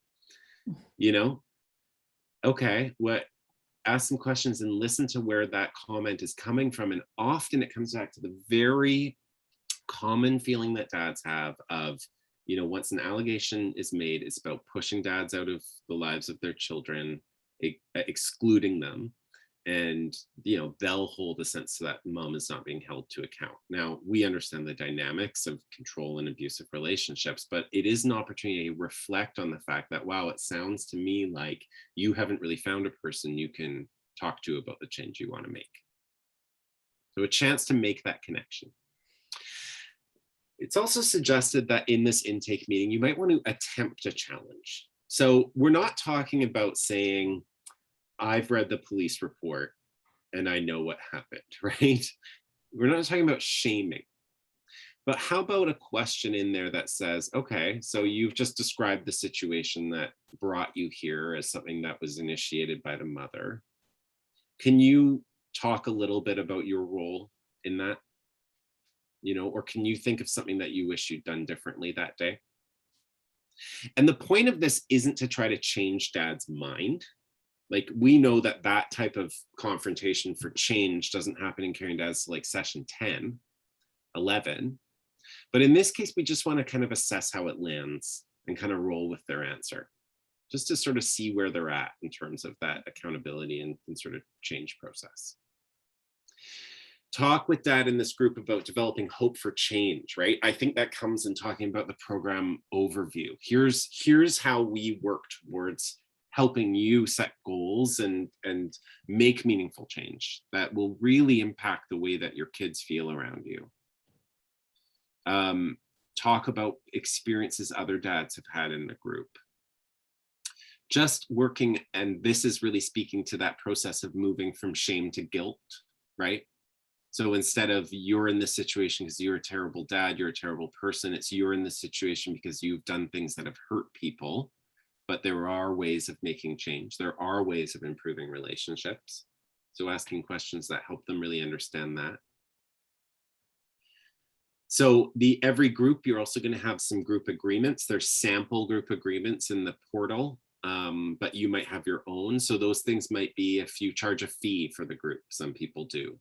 You know, okay, ask some questions and listen to where that comment is coming from. And often it comes back to the very common feeling that dads have of, you know, once an allegation is made, it's about pushing dads out of the lives of their children, excluding them. And, you know, they'll hold a sense that mom is not being held to account. Now, we understand the dynamics of control and abusive relationships, but it is an opportunity to reflect on the fact that, wow, it sounds to me like you haven't really found a person you can talk to about the change you want to make. So a chance to make that connection. It's also suggested that in this intake meeting, you might want to attempt a challenge. So we're not talking about saying, I've read the police report and I know what happened, right? We're not talking about shaming, but how about a question in there that says, okay, so you've just described the situation that brought you here as something that was initiated by the mother. Can you talk a little bit about your role in that? You know, or can you think of something that you wish you'd done differently that day? And the point of this isn't to try to change dad's mind. Like, we know that that type of confrontation for change doesn't happen in Caring Dads like session 10, 11. But in this case, we just want to kind of assess how it lands and kind of roll with their answer, just to sort of see where they're at in terms of that accountability and sort of change process. Talk with dad in this group about developing hope for change, right? I think that comes in talking about the program overview. Here's how we work towards helping you set goals and make meaningful change that will really impact the way that your kids feel around you. Talk about experiences other dads have had in the group. Just working, and this is really speaking to that process of moving from shame to guilt, right? So instead of you're in this situation because you're a terrible dad, you're a terrible person, it's you're in this situation because you've done things that have hurt people. But there are ways of making change. There are ways of improving relationships. So asking questions that help them really understand that. So every group, you're also going to have some group agreements. There's sample group agreements in the portal, but you might have your own. So those things might be if you charge a fee for the group, some people do.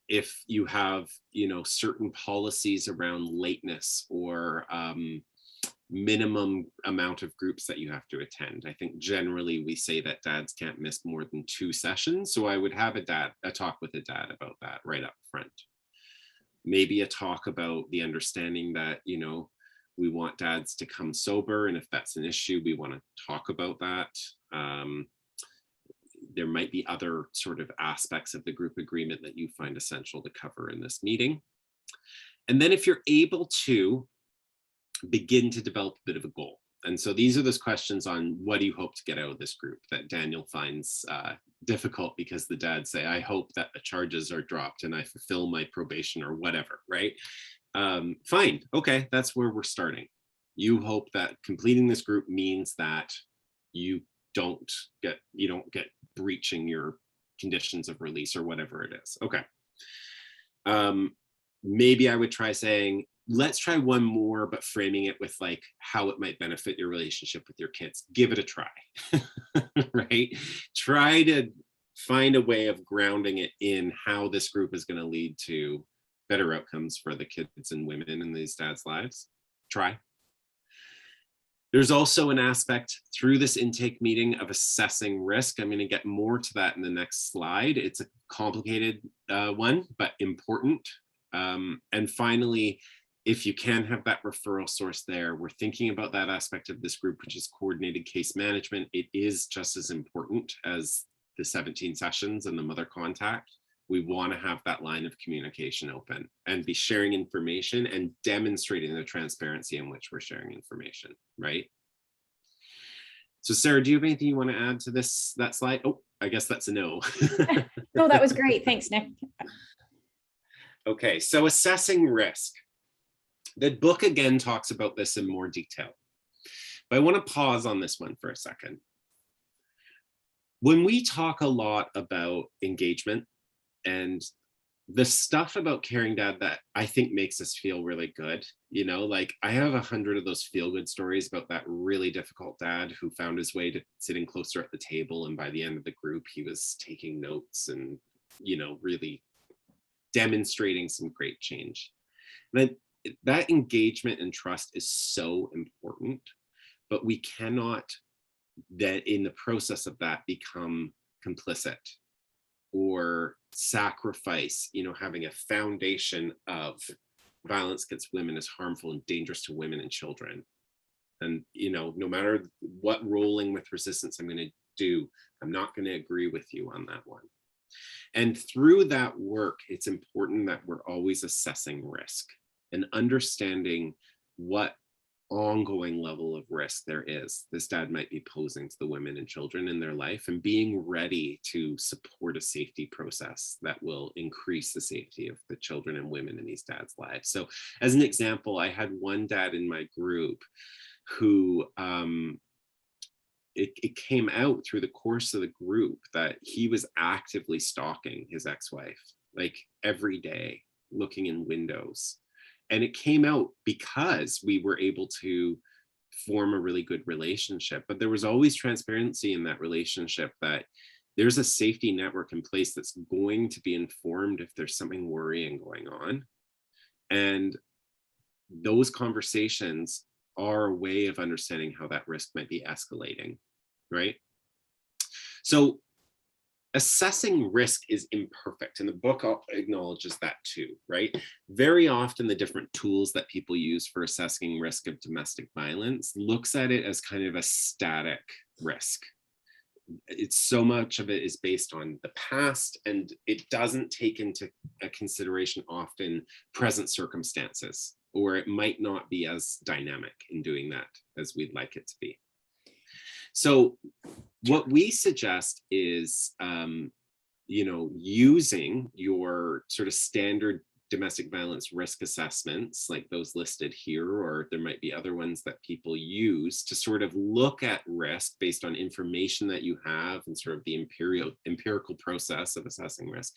If you have, you know, certain policies around lateness or minimum amount of groups that you have to attend. I think generally we say that dads can't miss more than 2 sessions. So I would have a talk with a dad about that right up front. Maybe a talk about the understanding that, you know, we want dads to come sober. And if that's an issue, we want to talk about that. There might be other sort of aspects of the group agreement that you find essential to cover in this meeting. And then if you're able to, begin to develop a bit of a goal. And so these are those questions on what do you hope to get out of this group that Daniel finds difficult because the dads say, I hope that the charges are dropped and I fulfill my probation or whatever, right? Fine, okay, that's where we're starting. You hope that completing this group means that you don't get breaching your conditions of release or whatever it is. Okay. Maybe I would try saying, let's try one more, but framing it with like how it might benefit your relationship with your kids. Give it a try, right? Try to find a way of grounding it in how this group is going to lead to better outcomes for the kids and women in these dads' lives. Try. There's also an aspect through this intake meeting of assessing risk. I'm going to get more to that in the next slide. It's a complicated one, but important. And finally, if you can have that referral source there, we're thinking about that aspect of this group, which is coordinated case management. It is just as important as the 17 sessions and the mother contact. We want to have that line of communication open and be sharing information and demonstrating the transparency in which we're sharing information, right? So Sarah, do you have anything you want to add to that slide? Oh, I guess that's a no. No, that was great. Thanks, Nick. Okay, so assessing risk. The book again talks about this in more detail. But I want to pause on this one for a second. When we talk a lot about engagement and the stuff about Caring Dad that I think makes us feel really good, you know, like I have 100 of those feel good stories about that really difficult dad who found his way to sitting closer at the table. And by the end of the group, he was taking notes and, you know, really demonstrating some great change. That engagement and trust is so important, but we cannot then in the process of that become complicit or sacrifice, you know, having a foundation of violence against women is harmful and dangerous to women and children. And, you know, no matter what rolling with resistance I'm going to do, I'm not going to agree with you on that one. And through that work, it's important that we're always assessing risk and understanding what ongoing level of risk there is this dad might be posing to the women and children in their life, and being ready to support a safety process that will increase the safety of the children and women in these dads' lives. So as an example, I had one dad in my group who it came out through the course of the group that he was actively stalking his ex-wife, like every day, looking in windows. And it came out because we were able to form a really good relationship. But there was always transparency in that relationship that there's a safety network in place that's going to be informed if there's something worrying going on. And those conversations are a way of understanding how that risk might be escalating, right? So assessing risk is imperfect, and the book acknowledges that too, right? Very often the different tools that people use for assessing risk of domestic violence looks at it as kind of a static risk. It's so much of it is based on the past, and it doesn't take into consideration often present circumstances, or it might not be as dynamic in doing that as we'd like it to be. So what we suggest is, you know, using your sort of standard domestic violence risk assessments like those listed here, or there might be other ones that people use to sort of look at risk based on information that you have and sort of the empirical process of assessing risk,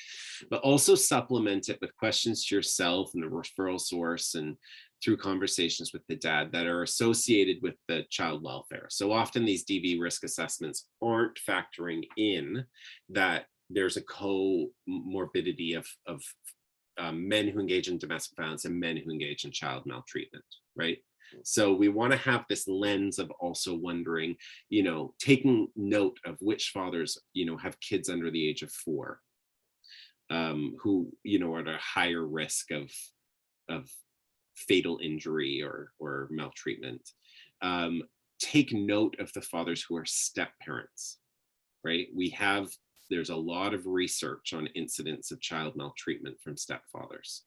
but also supplement it with questions to yourself and the referral source and through conversations with the dad that are associated with the child welfare. So often these DV risk assessments aren't factoring in that there's a comorbidity of men who engage in domestic violence and men who engage in child maltreatment, right? So we want to have this lens of also wondering, you know, taking note of which fathers, you know, have kids under the age of 4, who, you know, are at a higher risk of fatal injury or maltreatment. Take note of the fathers who are step parents, right? There's a lot of research on incidents of child maltreatment from stepfathers.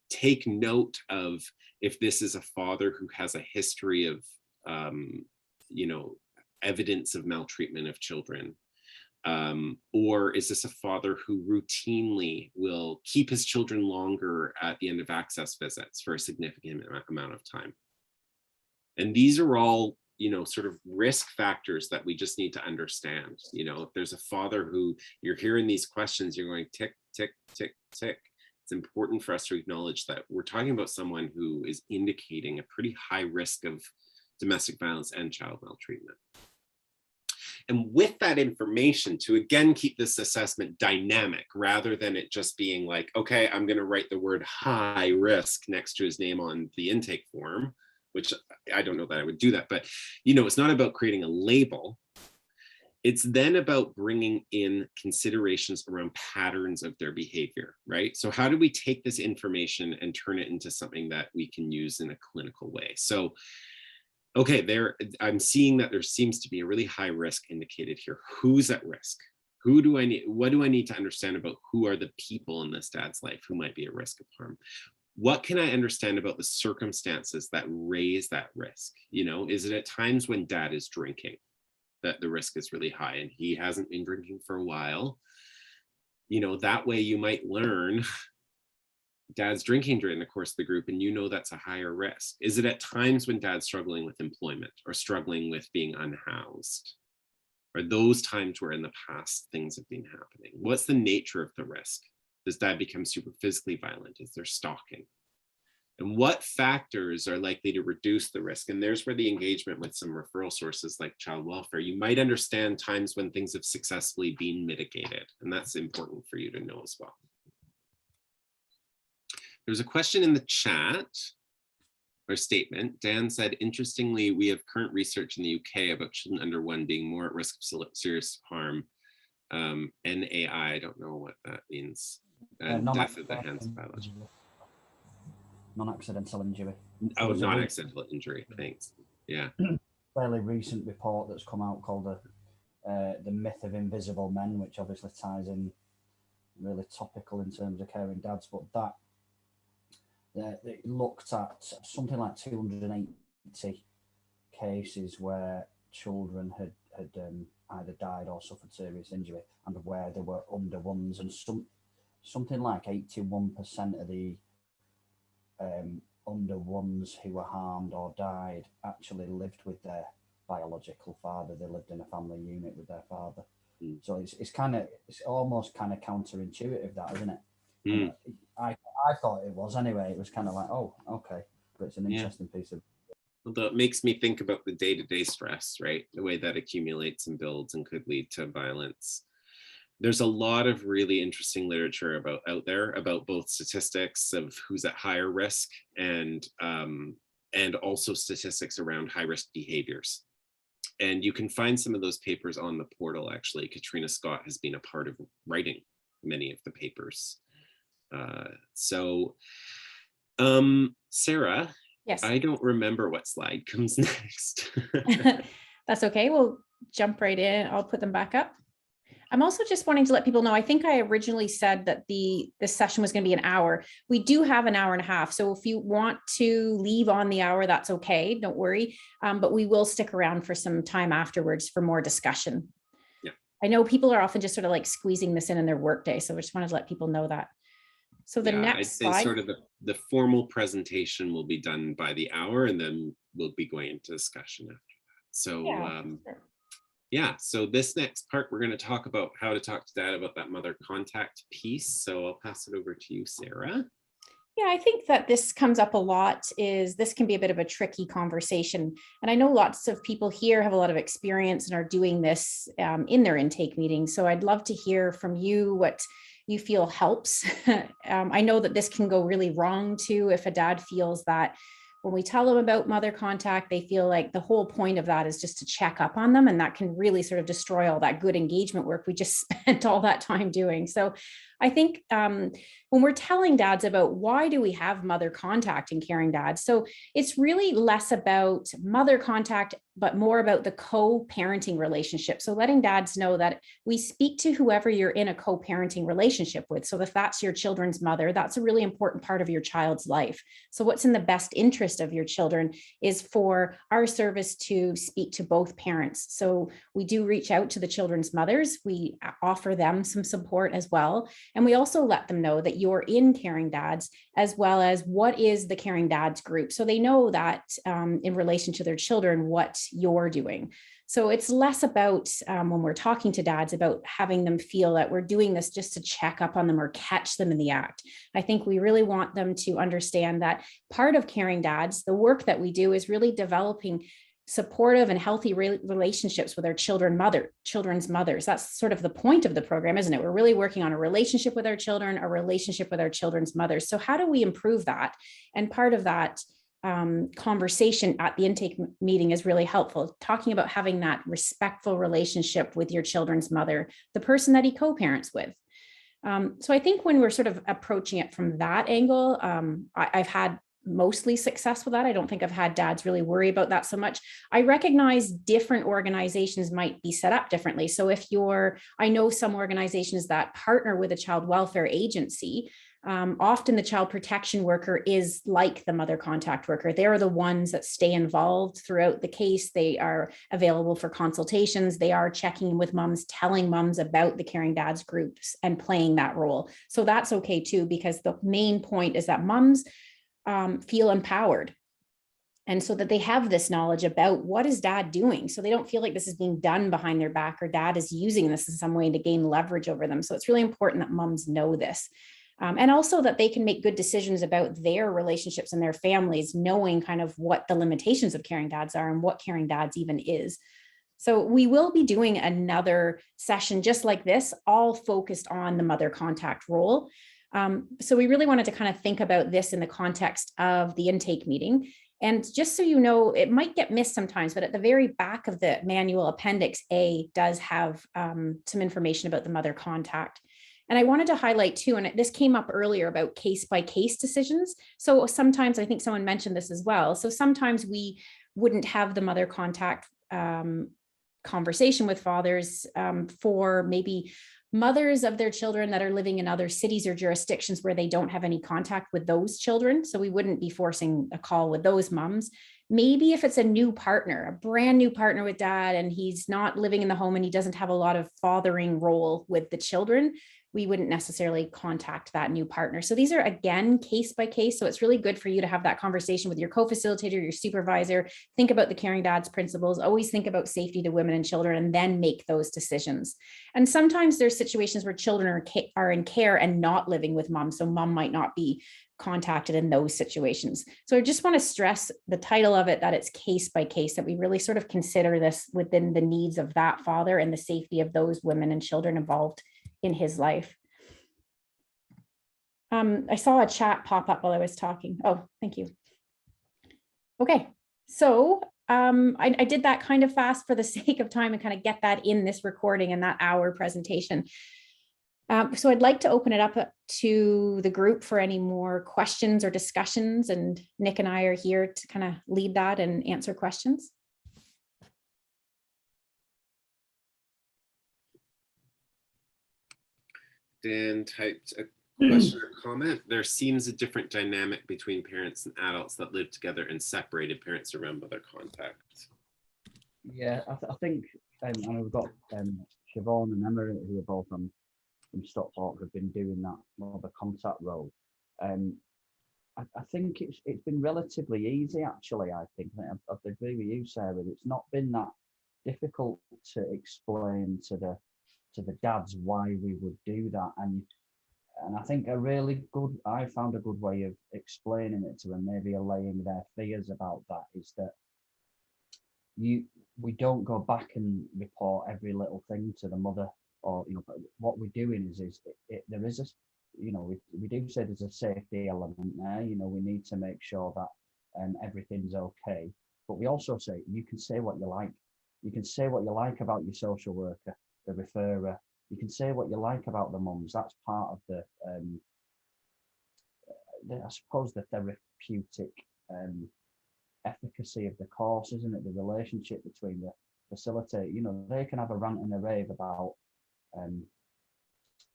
Take note of if this is a father who has a history of, you know, evidence of maltreatment of children. Or is this a father who routinely will keep his children longer at the end of access visits for a significant amount of time? And these are all, you know, sort of risk factors that we just need to understand. You know, if there's a father who you're hearing these questions, you're going tick, tick, tick, tick. It's important for us to acknowledge that we're talking about someone who is indicating a pretty high risk of domestic violence and child maltreatment. And with that information, to again keep this assessment dynamic rather than it just being like, okay, I'm going to write the word high risk next to his name on the intake form, which I don't know that I would do that, but you know, it's not about creating a label. It's then about bringing in considerations around patterns of their behavior, right? So how do we take this information and turn it into something that we can use in a clinical way? So, okay, I'm seeing that there seems to be a really high risk indicated here. Who's at risk? What do I need to understand about who are the people in this dad's life who might be at risk of harm? What can I understand about the circumstances that raise that risk? You know, is it at times when dad is drinking that the risk is really high and he hasn't been drinking for a while? You know, that way you might learn dad's drinking during the course of the group and you know that's a higher risk? Is it at times when dad's struggling with employment or struggling with being unhoused? Are those times where in the past things have been happening? What's the nature of the risk? Does dad become super physically violent? Is there stalking? And what factors are likely to reduce the risk? And there's where the engagement with some referral sources like child welfare, you might understand times when things have successfully been mitigated. And that's important for you to know as well. There's a question in the chat or statement. Dan said, interestingly, we have current research in the UK about children under 1 being more at risk of serious harm. NAI, I don't know what that means. Death at the hands of biology. Non-accidental injury. Oh, non-accidental injury, thanks. Yeah. Fairly recent report that's come out called the Myth of Invisible Men, which obviously ties in really topical in terms of caring dads, but that it looked at something like 280 cases where children had either died or suffered serious injury, and where they were under ones, and something like 81% of the under ones who were harmed or died actually lived with their biological father. They lived in a family unit with their father. So it's almost kind of counterintuitive, that, isn't it? I thought it was anyway. It was kind of like, oh, okay, but it's an interesting piece of. Although it makes me think about the day-to-day stress, right? The way that accumulates and builds and could lead to violence. There's a lot of really interesting literature out there about both statistics of who's at higher risk and also statistics around high-risk behaviors. And you can find some of those papers on the portal, actually. Katrina Scott has been a part of writing many of the papers. Sarah, yes, I don't remember what slide comes next. That's okay. We'll jump right in. I'll put them back up. I'm also just wanting to let people know, I think I originally said that this session was going to be an hour. We do have an hour and a half. So if you want to leave on the hour, that's okay. Don't worry. But we will stick around for some time afterwards for more discussion. Yeah. I know people are often just sort of like squeezing this in their workday. So I just wanted to let people know that. So the next I'd say slide. sort of the formal presentation will be done by the hour, and then we'll be going into discussion after that. So so this next part, we're going to talk about how to talk to dad about that mother contact piece. So I'll pass it over to you, Sarah. Yeah, I think that this comes up a lot. This can be a bit of a tricky conversation. And I know lots of people here have a lot of experience and are doing this in their intake meetings. So I'd love to hear from you what you feel helps. I know that this can go really wrong too, if a dad feels that when we tell them about mother contact, they feel like the whole point of that is just to check up on them. And that can really sort of destroy all that good engagement work we just spent all that time doing. So I think when we're telling dads about why do we have mother contact in Caring Dads, so it's really less about mother contact, but more about the co-parenting relationship. So letting dads know that we speak to whoever you're in a co-parenting relationship with. So if that's your children's mother, that's a really important part of your child's life. So what's in the best interest of your children is for our service to speak to both parents. So we do reach out to the children's mothers. We offer them some support as well. And we also let them know that you're in Caring Dads, as well as what is the Caring Dads group. So they know that in relation to their children, what you're doing. So it's less about when we're talking to dads about having them feel that we're doing this just to check up on them or catch them in the act. I think we really want them to understand that part of Caring Dads, the work that we do is really developing supportive and healthy relationships with our children's mothers. That's sort of the point of the program, isn't it? We're really working on a relationship with our children, a relationship with our children's mothers. So how do we improve that? And part of that conversation at the intake meeting is really helpful, talking about having that respectful relationship with your children's mother, the person that he co-parents with. So I think when we're sort of approaching it from that angle, I've had mostly success with that. I don't think I've had dads really worry about that so much. I recognize different organizations might be set up differently. So I know some organizations that partner with a child welfare agency, Often the child protection worker is like the mother contact worker. They're the ones that stay involved throughout the case. They are available for consultations. They are checking with moms, telling moms about the Caring Dads groups and playing that role. So that's okay too, because the main point is that moms feel empowered. And so that they have this knowledge about what is dad doing. So they don't feel like this is being done behind their back or dad is using this in some way to gain leverage over them. So it's really important that moms know this. And also that they can make good decisions about their relationships and their families, knowing kind of what the limitations of Caring Dads are and what Caring Dads even is. So we will be doing another session just like this, all focused on the mother contact role. So we really wanted to kind of think about this in the context of the intake meeting. And just so you know, it might get missed sometimes, but at the very back of the manual, Appendix A does have some information about the mother contact. And I wanted to highlight too, and this came up earlier about case-by-case decisions. So sometimes, I think someone mentioned this as well. So sometimes we wouldn't have the mother contact conversation with fathers for maybe mothers of their children that are living in other cities or jurisdictions where they don't have any contact with those children. So we wouldn't be forcing a call with those moms. Maybe if it's a new partner, a brand new partner with dad, and he's not living in the home and he doesn't have a lot of fathering role with the children, we wouldn't necessarily contact that new partner. So these are, again, case by case. So it's really good for you to have that conversation with your co-facilitator, your supervisor, think about the Caring Dads principles, always think about safety to women and children, and then make those decisions. And sometimes there's situations where children are in care and not living with mom. So mom might not be contacted in those situations. So I just want to stress the title of it, that it's case by case, that we really sort of consider this within the needs of that father and the safety of those women and children involved in his life. I saw a chat pop up while I was talking. Oh, thank you. Okay, so I did that kind of fast for the sake of time and kind of get that in this recording and that hour presentation. So I'd like to open it up to the group for any more questions or discussions, and Nick and I are here to kind of lead that and answer questions. Dan typed a question or comment. There seems a different dynamic between parents and adults that live together and separated parents around mother contact. Yeah, I think, and we've got Siobhan and Emma, who are both from Stockport, have been doing that mother contact role. I think it's been relatively easy, actually. I think I'd agree with you, Sarah. It's not been that difficult to explain to the dads why we would do that, and I think I found a good way of explaining it to them, maybe allaying their fears about that, is that we don't go back and report every little thing to the mother, or what we're doing is there is a, we do say there's a safety element there. We need to make sure that everything's okay, but we also say you can say what you like. You can say what you like about your social worker, the referrer. You can say what you like about the mums. That's part of the I suppose, the therapeutic efficacy of the course, isn't it? The relationship between the facilitator. They can have a rant and a rave about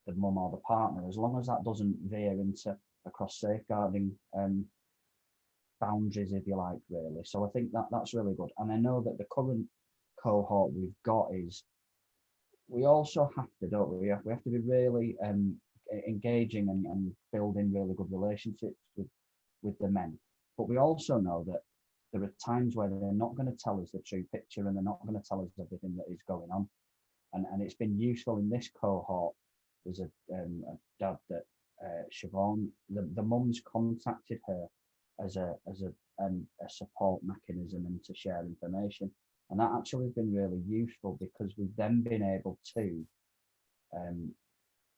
the mum or the partner, as long as that doesn't veer into across safeguarding boundaries, if you like, really. So I think that's really good. And I know that the current cohort we've got is, we also have to, don't we? We have to be really engaging and building really good relationships with the men. But we also know that there are times where they're not going to tell us the true picture, and they're not going to tell us everything that is going on. And it's been useful in this cohort. There's a dad that Siobhan, the mum's contacted her as a support mechanism and to share information. And that actually has been really useful, because we've then been able to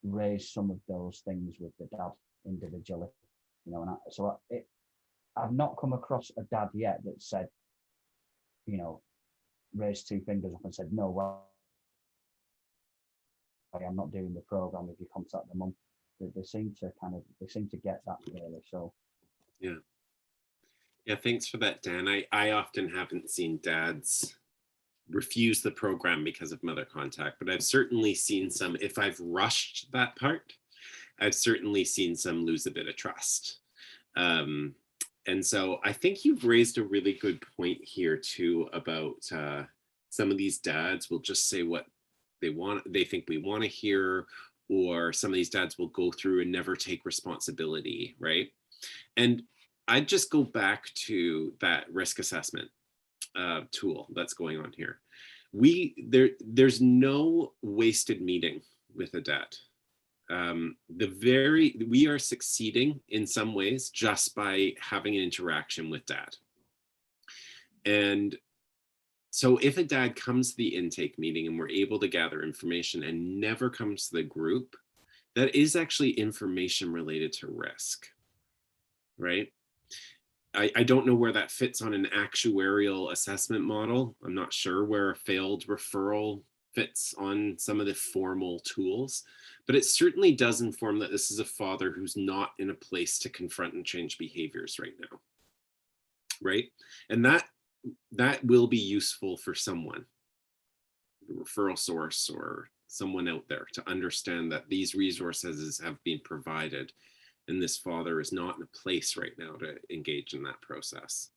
raise some of those things with the dad individually, and I've not come across a dad yet that said, raised two fingers up and said, no, well, I'm not doing the program if you contact the mum. They seem to get that, really. So yeah, thanks for that, Dan. I often haven't seen dads refuse the program because of mother contact, but I've certainly seen some, if I've rushed that part I've certainly seen some lose a bit of trust. And so I think you've raised a really good point here too about some of these dads will just say what they think we want to hear, or some of these dads will go through and never take responsibility, right? And I'd just go back to that risk assessment tool that's going on here. There's no wasted meeting with a dad. We are succeeding in some ways just by having an interaction with dad. And so if a dad comes to the intake meeting and we're able to gather information and never comes to the group, that is actually information related to risk, right? I don't know where that fits on an actuarial assessment model. I'm not sure where a failed referral fits on some of the formal tools, but it certainly does inform that this is a father who's not in a place to confront and change behaviors right now, right? And that will be useful for someone, the referral source or someone out there, to understand that these resources have been provided and this father is not in a place right now to engage in that process.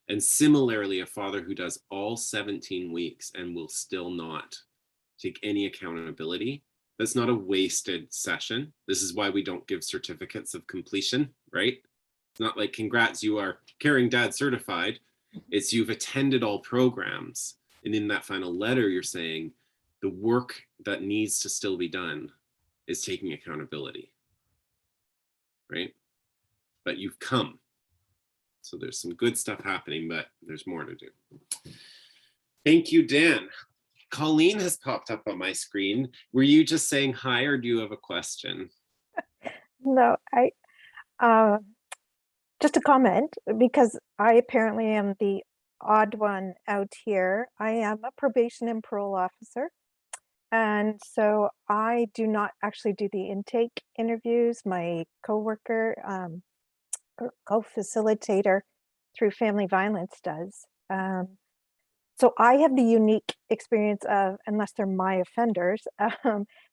And similarly, a father who does all 17 weeks and will still not take any accountability, that's not a wasted session. This is why we don't give certificates of completion, right? It's not like, congrats, you are Caring Dad certified. It's you've attended all programs. And in that final letter, you're saying the work that needs to still be done is taking accountability, right? But you've come. So there's some good stuff happening, but there's more to do. Thank you, Dan. Colleen has popped up on my screen. Were you just saying hi, or do you have a question? No, just a comment, because I apparently am the odd one out here. I am a probation and parole officer. And so I do not actually do the intake interviews. My coworker, or co-facilitator through family violence does. So I have the unique experience of, unless they're my offenders,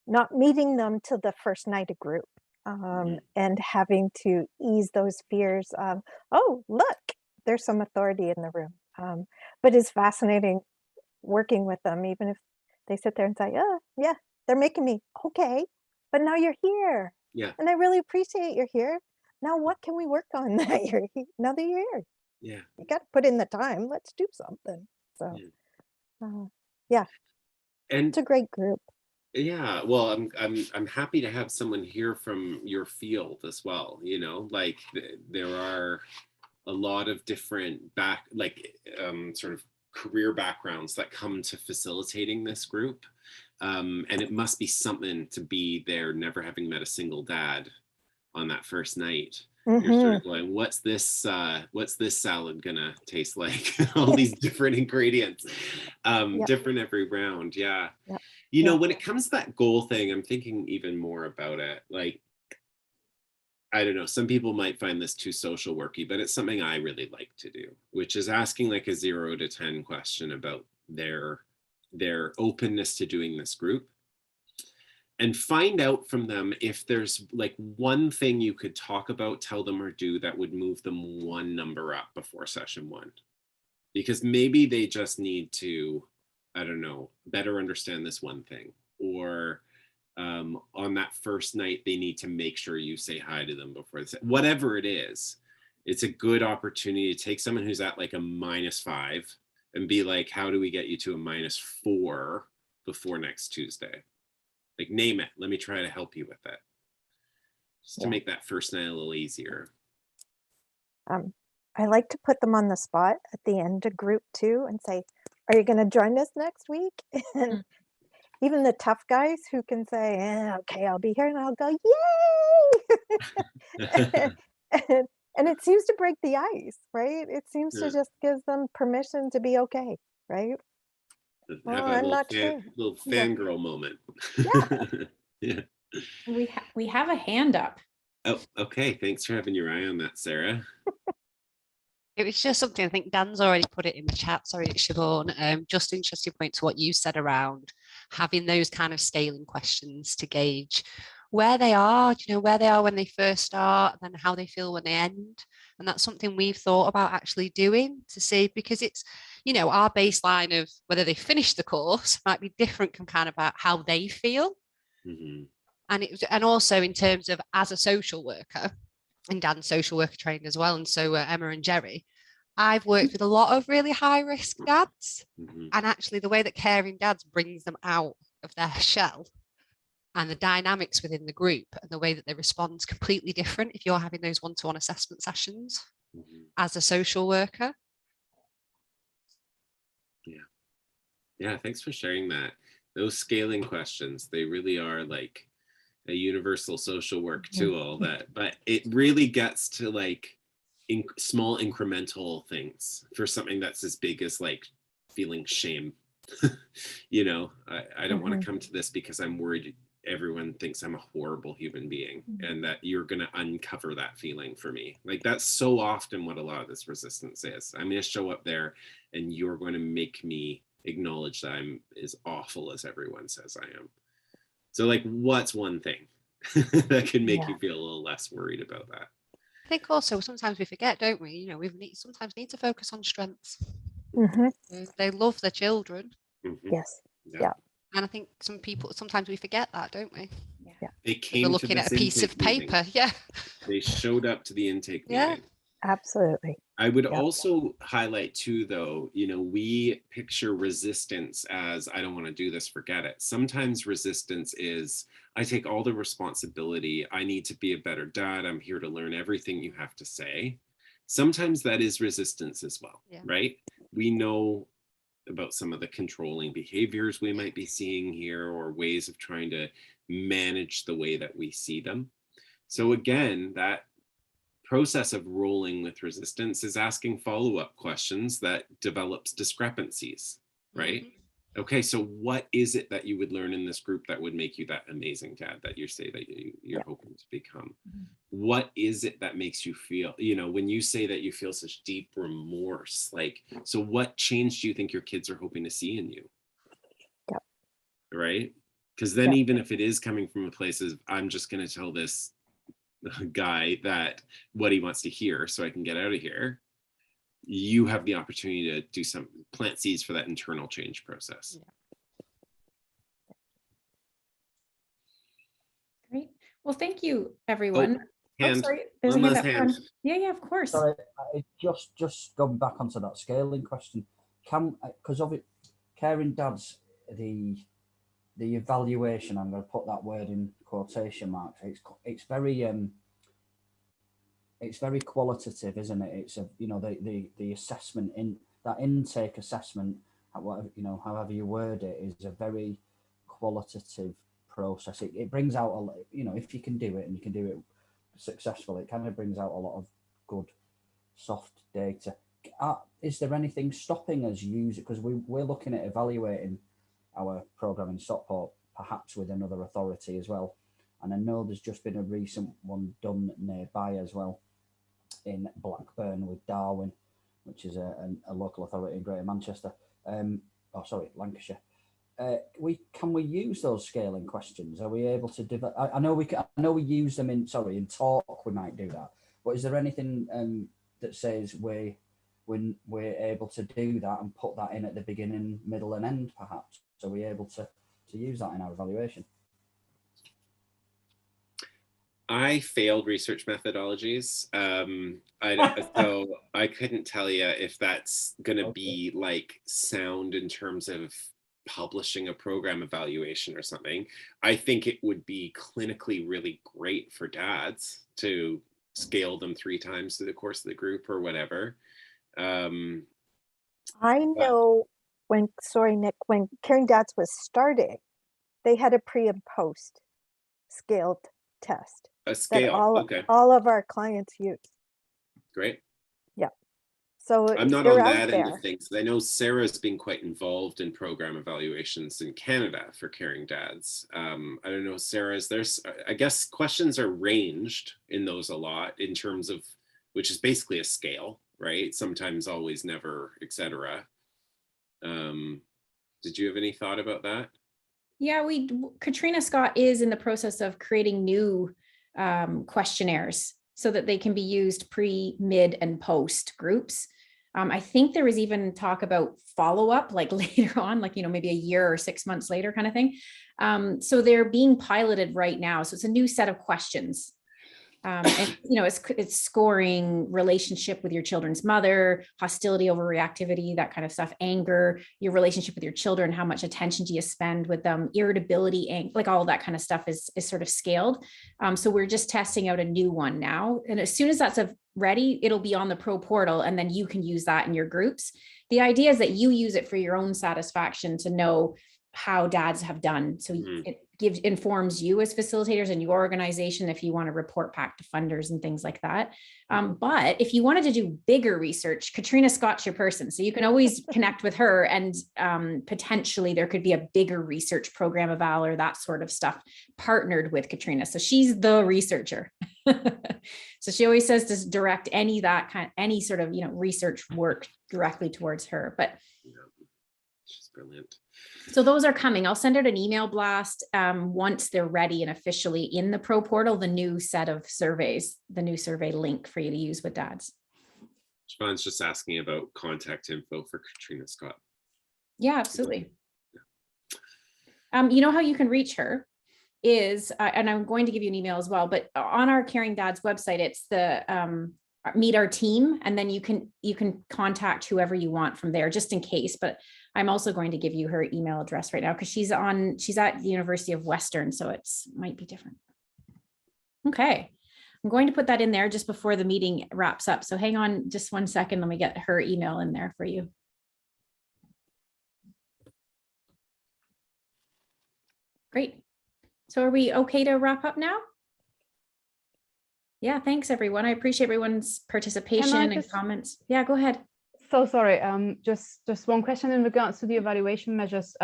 not meeting them till the first night of group, and having to ease those fears of, oh, look, there's some authority in the room. But it's fascinating working with them, even if they sit there and say, oh, yeah, they're making me, okay, but now you're here. Yeah. And I really appreciate you're here. Now what can we work on that you're here, now that you're here? Yeah. You got to put in the time. Let's do something. So, yeah, And it's a great group. yeah, well, I'm happy to have someone here from your field as well. You know, like there are a lot of different sort of career backgrounds that come to facilitating this group, and it must be something to be there, never having met a single dad on that first night. You're sort of going, what's this salad gonna taste like? All these different ingredients, different every round. Yeah. You know, when it comes to that goal thing, I'm thinking even more about it. Like, I don't know, some people might find this too social worky, but it's something I really like to do, which is asking like a 0 to 10 question about their openness to doing this group, and find out from them if there's like one thing you could talk about, tell them, or do that would move them one number up before session 1. Because maybe they just need to, I don't know, better understand this one thing, or on that first night, they need to make sure you say hi to them before whatever it is. It's a good opportunity to take someone who's at like a -5 and be like, how do we get you to a -4 before next Tuesday? Like, name it. Let me try to help you with it. Just to make that first night a little easier. I like to put them on the spot at the end of group 2 and say, are you going to join us next week? And even the tough guys who can say, okay, I'll be here, and I'll go, yay! and it seems to break the ice, right? It seems to just give them permission to be okay, right? Have a little fangirl moment. Yeah. We have a hand up. Oh, okay. Thanks for having your eye on that, Sarah. It was just something, I think Dan's already put it in the chat, sorry, Siobhan, just interesting point to what you said around having those kind of scaling questions to gauge where they are, where they are when they first start, and then how they feel when they end. And that's something we've thought about actually doing to see, because it's, our baseline of whether they finish the course might be different from kind of about how they feel. Mm-hmm. And also in terms of, as a social worker, and Dan's social worker trained as well, and so Emma and Jerry, I've worked with a lot of really high risk dads. Mm-hmm. And actually the way that Caring Dads brings them out of their shell, and the dynamics within the group and the way that they respond is completely different if you're having those one-to-one assessment sessions as a social worker. Yeah, thanks for sharing that. Those scaling questions, they really are like a universal social work tool, but it really gets to like small incremental things for something that's as big as like feeling shame. I don't want to come to this because I'm worried everyone thinks I'm a horrible human being, and that you're going to uncover that feeling for me. Like, that's so often what a lot of this resistance is. I'm going to show up there and you're going to make me acknowledge that I'm as awful as everyone says I am. So like, what's one thing that can make you feel a little less worried about that? I think also sometimes we forget, don't we? We sometimes need to focus on strengths. They love their children. Yes. Yeah. And I think sometimes we forget that, don't we? Yeah. They came we're looking at a piece of paper. Yeah. They showed up to the intake meeting. Absolutely. I would also highlight too, though, we picture resistance as, I don't want to do this, forget it. Sometimes resistance is, I take all the responsibility. I need to be a better dad. I'm here to learn everything you have to say. Sometimes that is resistance as well, right? We know about some of the controlling behaviors we might be seeing here, or ways of trying to manage the way that we see them. So again, that process of rolling with resistance is asking follow-up questions that develops discrepancies, right? Okay, so what is it that you would learn in this group that would make you that amazing dad that you say that you're hoping to become? What is it that makes you feel, when you say that you feel such deep remorse, like, so what change do you think your kids are hoping to see in you? Right? Because then even if it is coming from a place of, I'm just going to tell this guy that what he wants to hear so I can get out of here, you have the opportunity to do some plant seeds for that internal change process. Great. Well, thank you, everyone. Sorry. There's a hand up front. Yeah, of course. Sorry, just going back onto that scaling question. Because of it, Caring Dads, the evaluation, I'm going to put that word in quotation marks. It's very qualitative, isn't it? It's the assessment in that intake assessment, however you word it, is a very qualitative process. It brings out if you can do it and you can do it successfully, it kind of brings out a lot of good soft data. Is there anything stopping us use it? Because we're looking at evaluating our program in Stockport, perhaps with another authority as well. And I know there's just been a recent one done nearby as well in Blackburn with Darwin, which is a local authority in Greater Manchester. Lancashire. Can we use those scaling questions? Are we able to develop? I know we use them in talk. We might do that. But is there anything that says we're able to do that and put that in at the beginning, middle, and end, perhaps? So we're able to use that in our evaluation. I failed research methodologies. So I couldn't tell you if that's going to be like sound in terms of publishing a program evaluation or something. I think it would be clinically really great for dads to scale them 3 times through the course of the group or whatever. I know when Caring Dads was starting, they had a pre and post scaled test. A scale, that all of our clients use. Great. Yeah. So I'm not on that end of things. I know Sarah's been quite involved in program evaluations in Canada for Caring Dads. I don't know, Sarah, I guess questions are ranged in those a lot in terms of, which is basically a scale, right? Sometimes, always, never, etc. Did you have any thought about that? Yeah, Katrina Scott is in the process of creating new questionnaires so that they can be used pre, mid, and post groups. I think there was even talk about follow-up, like later on, like, maybe a year or 6 months later kind of thing. So they're being piloted right now. So it's a new set of questions. And it's scoring relationship with your children's mother, hostility over reactivity, that kind of stuff, anger, your relationship with your children, how much attention do you spend with them, irritability, like all that kind of stuff is sort of scaled. So we're just testing out a new one now. And as soon as that's ready, it'll be on the Pro portal, and then you can use that in your groups. The idea is that you use it for your own satisfaction to know how dads have done. So it informs you as facilitators and your organization if you want to report back to funders and things like that. But if you wanted to do bigger research, Katrina Scott's your person. So you can always connect with her, and potentially there could be a bigger research program of Valor, that sort of stuff, partnered with Katrina. So she's the researcher. So she always says to direct any sort of, research work directly towards her. But she's brilliant. So those are coming. I'll send out an email blast once they're ready and officially in the Pro portal, the new set of surveys, the new survey link for you to use with dads. Siobhan's just asking about contact info for Katrina Scott. Yeah, absolutely. You know how you can reach her is, and I'm going to give you an email as well, but on our Caring Dads website, it's the meet our team, and then you can contact whoever you want from there, just in case. But I'm also going to give you her email address right now because she's at the University of Western, so it's might be different. Okay, I'm going to put that in there just before the meeting wraps up. So hang on just 1 second. Let me get her email in there for you. Great. So are we okay to wrap up now? Yeah, thanks everyone. I appreciate everyone's participation and comments. Yeah, go ahead. So sorry, just one question in regards to the evaluation measures,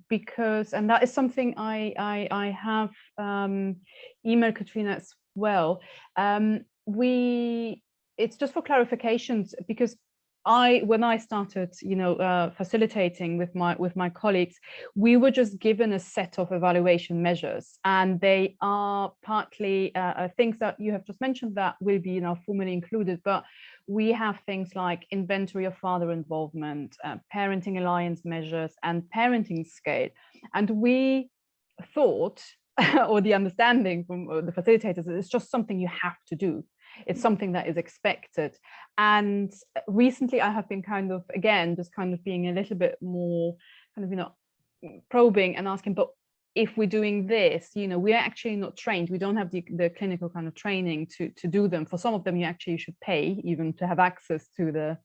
because, and that is something I have emailed Katrina as well. It's just for clarifications, because when I started, facilitating with my colleagues, we were just given a set of evaluation measures, and they are partly things that you have just mentioned that will be formally included, but we have things like inventory of father involvement, parenting alliance measures, and parenting scale. And we thought, or the understanding from the facilitators, that it's just something you have to do. It's something that is expected. And recently I have been being a little bit more probing and asking, but if we're doing this, we're actually not trained. We don't have the clinical kind of training to do them. For some of them, you actually should pay even to have access to the,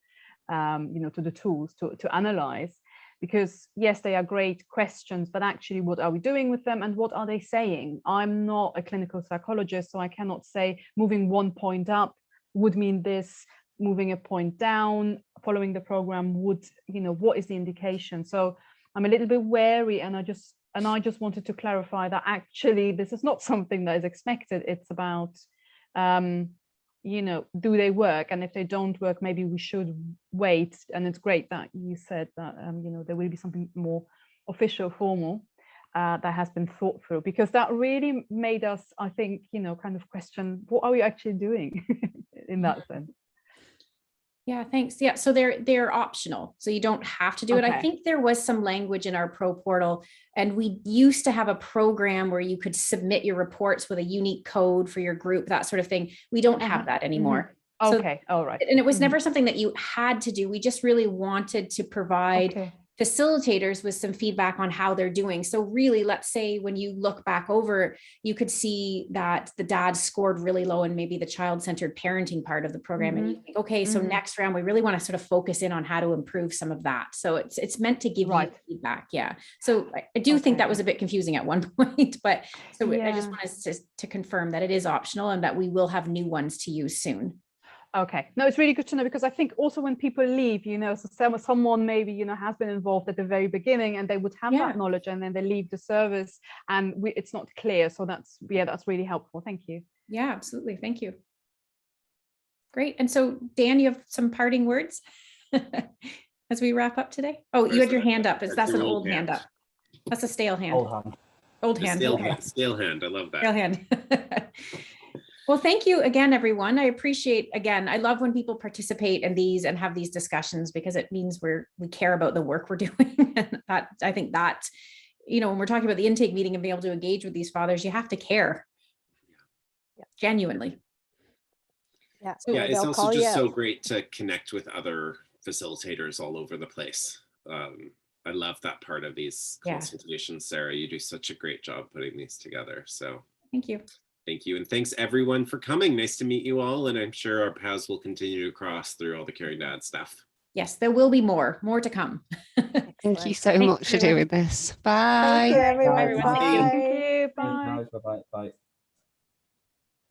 to the tools to analyze. Because yes, they are great questions, but actually what are we doing with them and what are they saying? I'm not a clinical psychologist, so I cannot say moving 1 point up would mean this, moving a point down, following the program would, what is the indication? So I'm a little bit wary, and I just wanted to clarify that actually this is not something that is expected. It's about, do they work? And if they don't work, maybe we should wait. And it's great that you said that, there will be something more official, formal, that has been thought through, because that really made us, I think, kind of question, what are we actually doing in that sense? Yeah, thanks. Yeah, so they're optional, so you don't have to do it. I think there was some language in our Pro portal, and we used to have a program where you could submit your reports with a unique code for your group, that sort of thing. We don't have that anymore. Okay, all right. And it was never something that you had to do. We just really wanted to provide facilitators with some feedback on how they're doing. So really, let's say when you look back over, you could see that the dad scored really low in maybe the child-centered parenting part of the program. And you think, okay, so next round, we really want to sort of focus in on how to improve some of that. So it's meant to give you feedback. Yeah. So I do think that was a bit confusing at one point, but so I just wanted to confirm that it is optional and that we will have new ones to use soon. Okay, no, it's really good to know, because I think also when people leave, so someone maybe, has been involved at the very beginning and they would have that knowledge, and then they leave the service and it's not clear. So that's really helpful. Thank you. Yeah, absolutely. Thank you. Great. And so Dan, you have some parting words as we wrap up today? Oh, you had your hand up. That's an old hand up. That's a stale hand. Old hand. Old The hand. stale, Okay. stale hand. I love that. Stale hand. Well, thank you again, everyone. I appreciate, again, I love when people participate in these and have these discussions, because it means we care about the work we're doing. And that, I think that, you know, when we're talking about the intake meeting and being able to engage with these fathers, you have to care. Yeah. Genuinely. Yeah. Yeah, it's they'll also call you just so out. great to connect with other facilitators all over the place. I love that part of these Yeah. consultations, Sarah. You do such a great job putting these together. So Thank you. thank you. And thanks everyone for coming. Nice to meet you all. And I'm sure our paths will continue to cross through all the Caring Dad stuff. Yes, there will be more to come. Thank you Excellent. so Thanks, much for everyone. doing this. Bye. Thank you, everyone. Everyone, Bye. thank you. Thanks, Bye. guys. Bye-bye. Bye.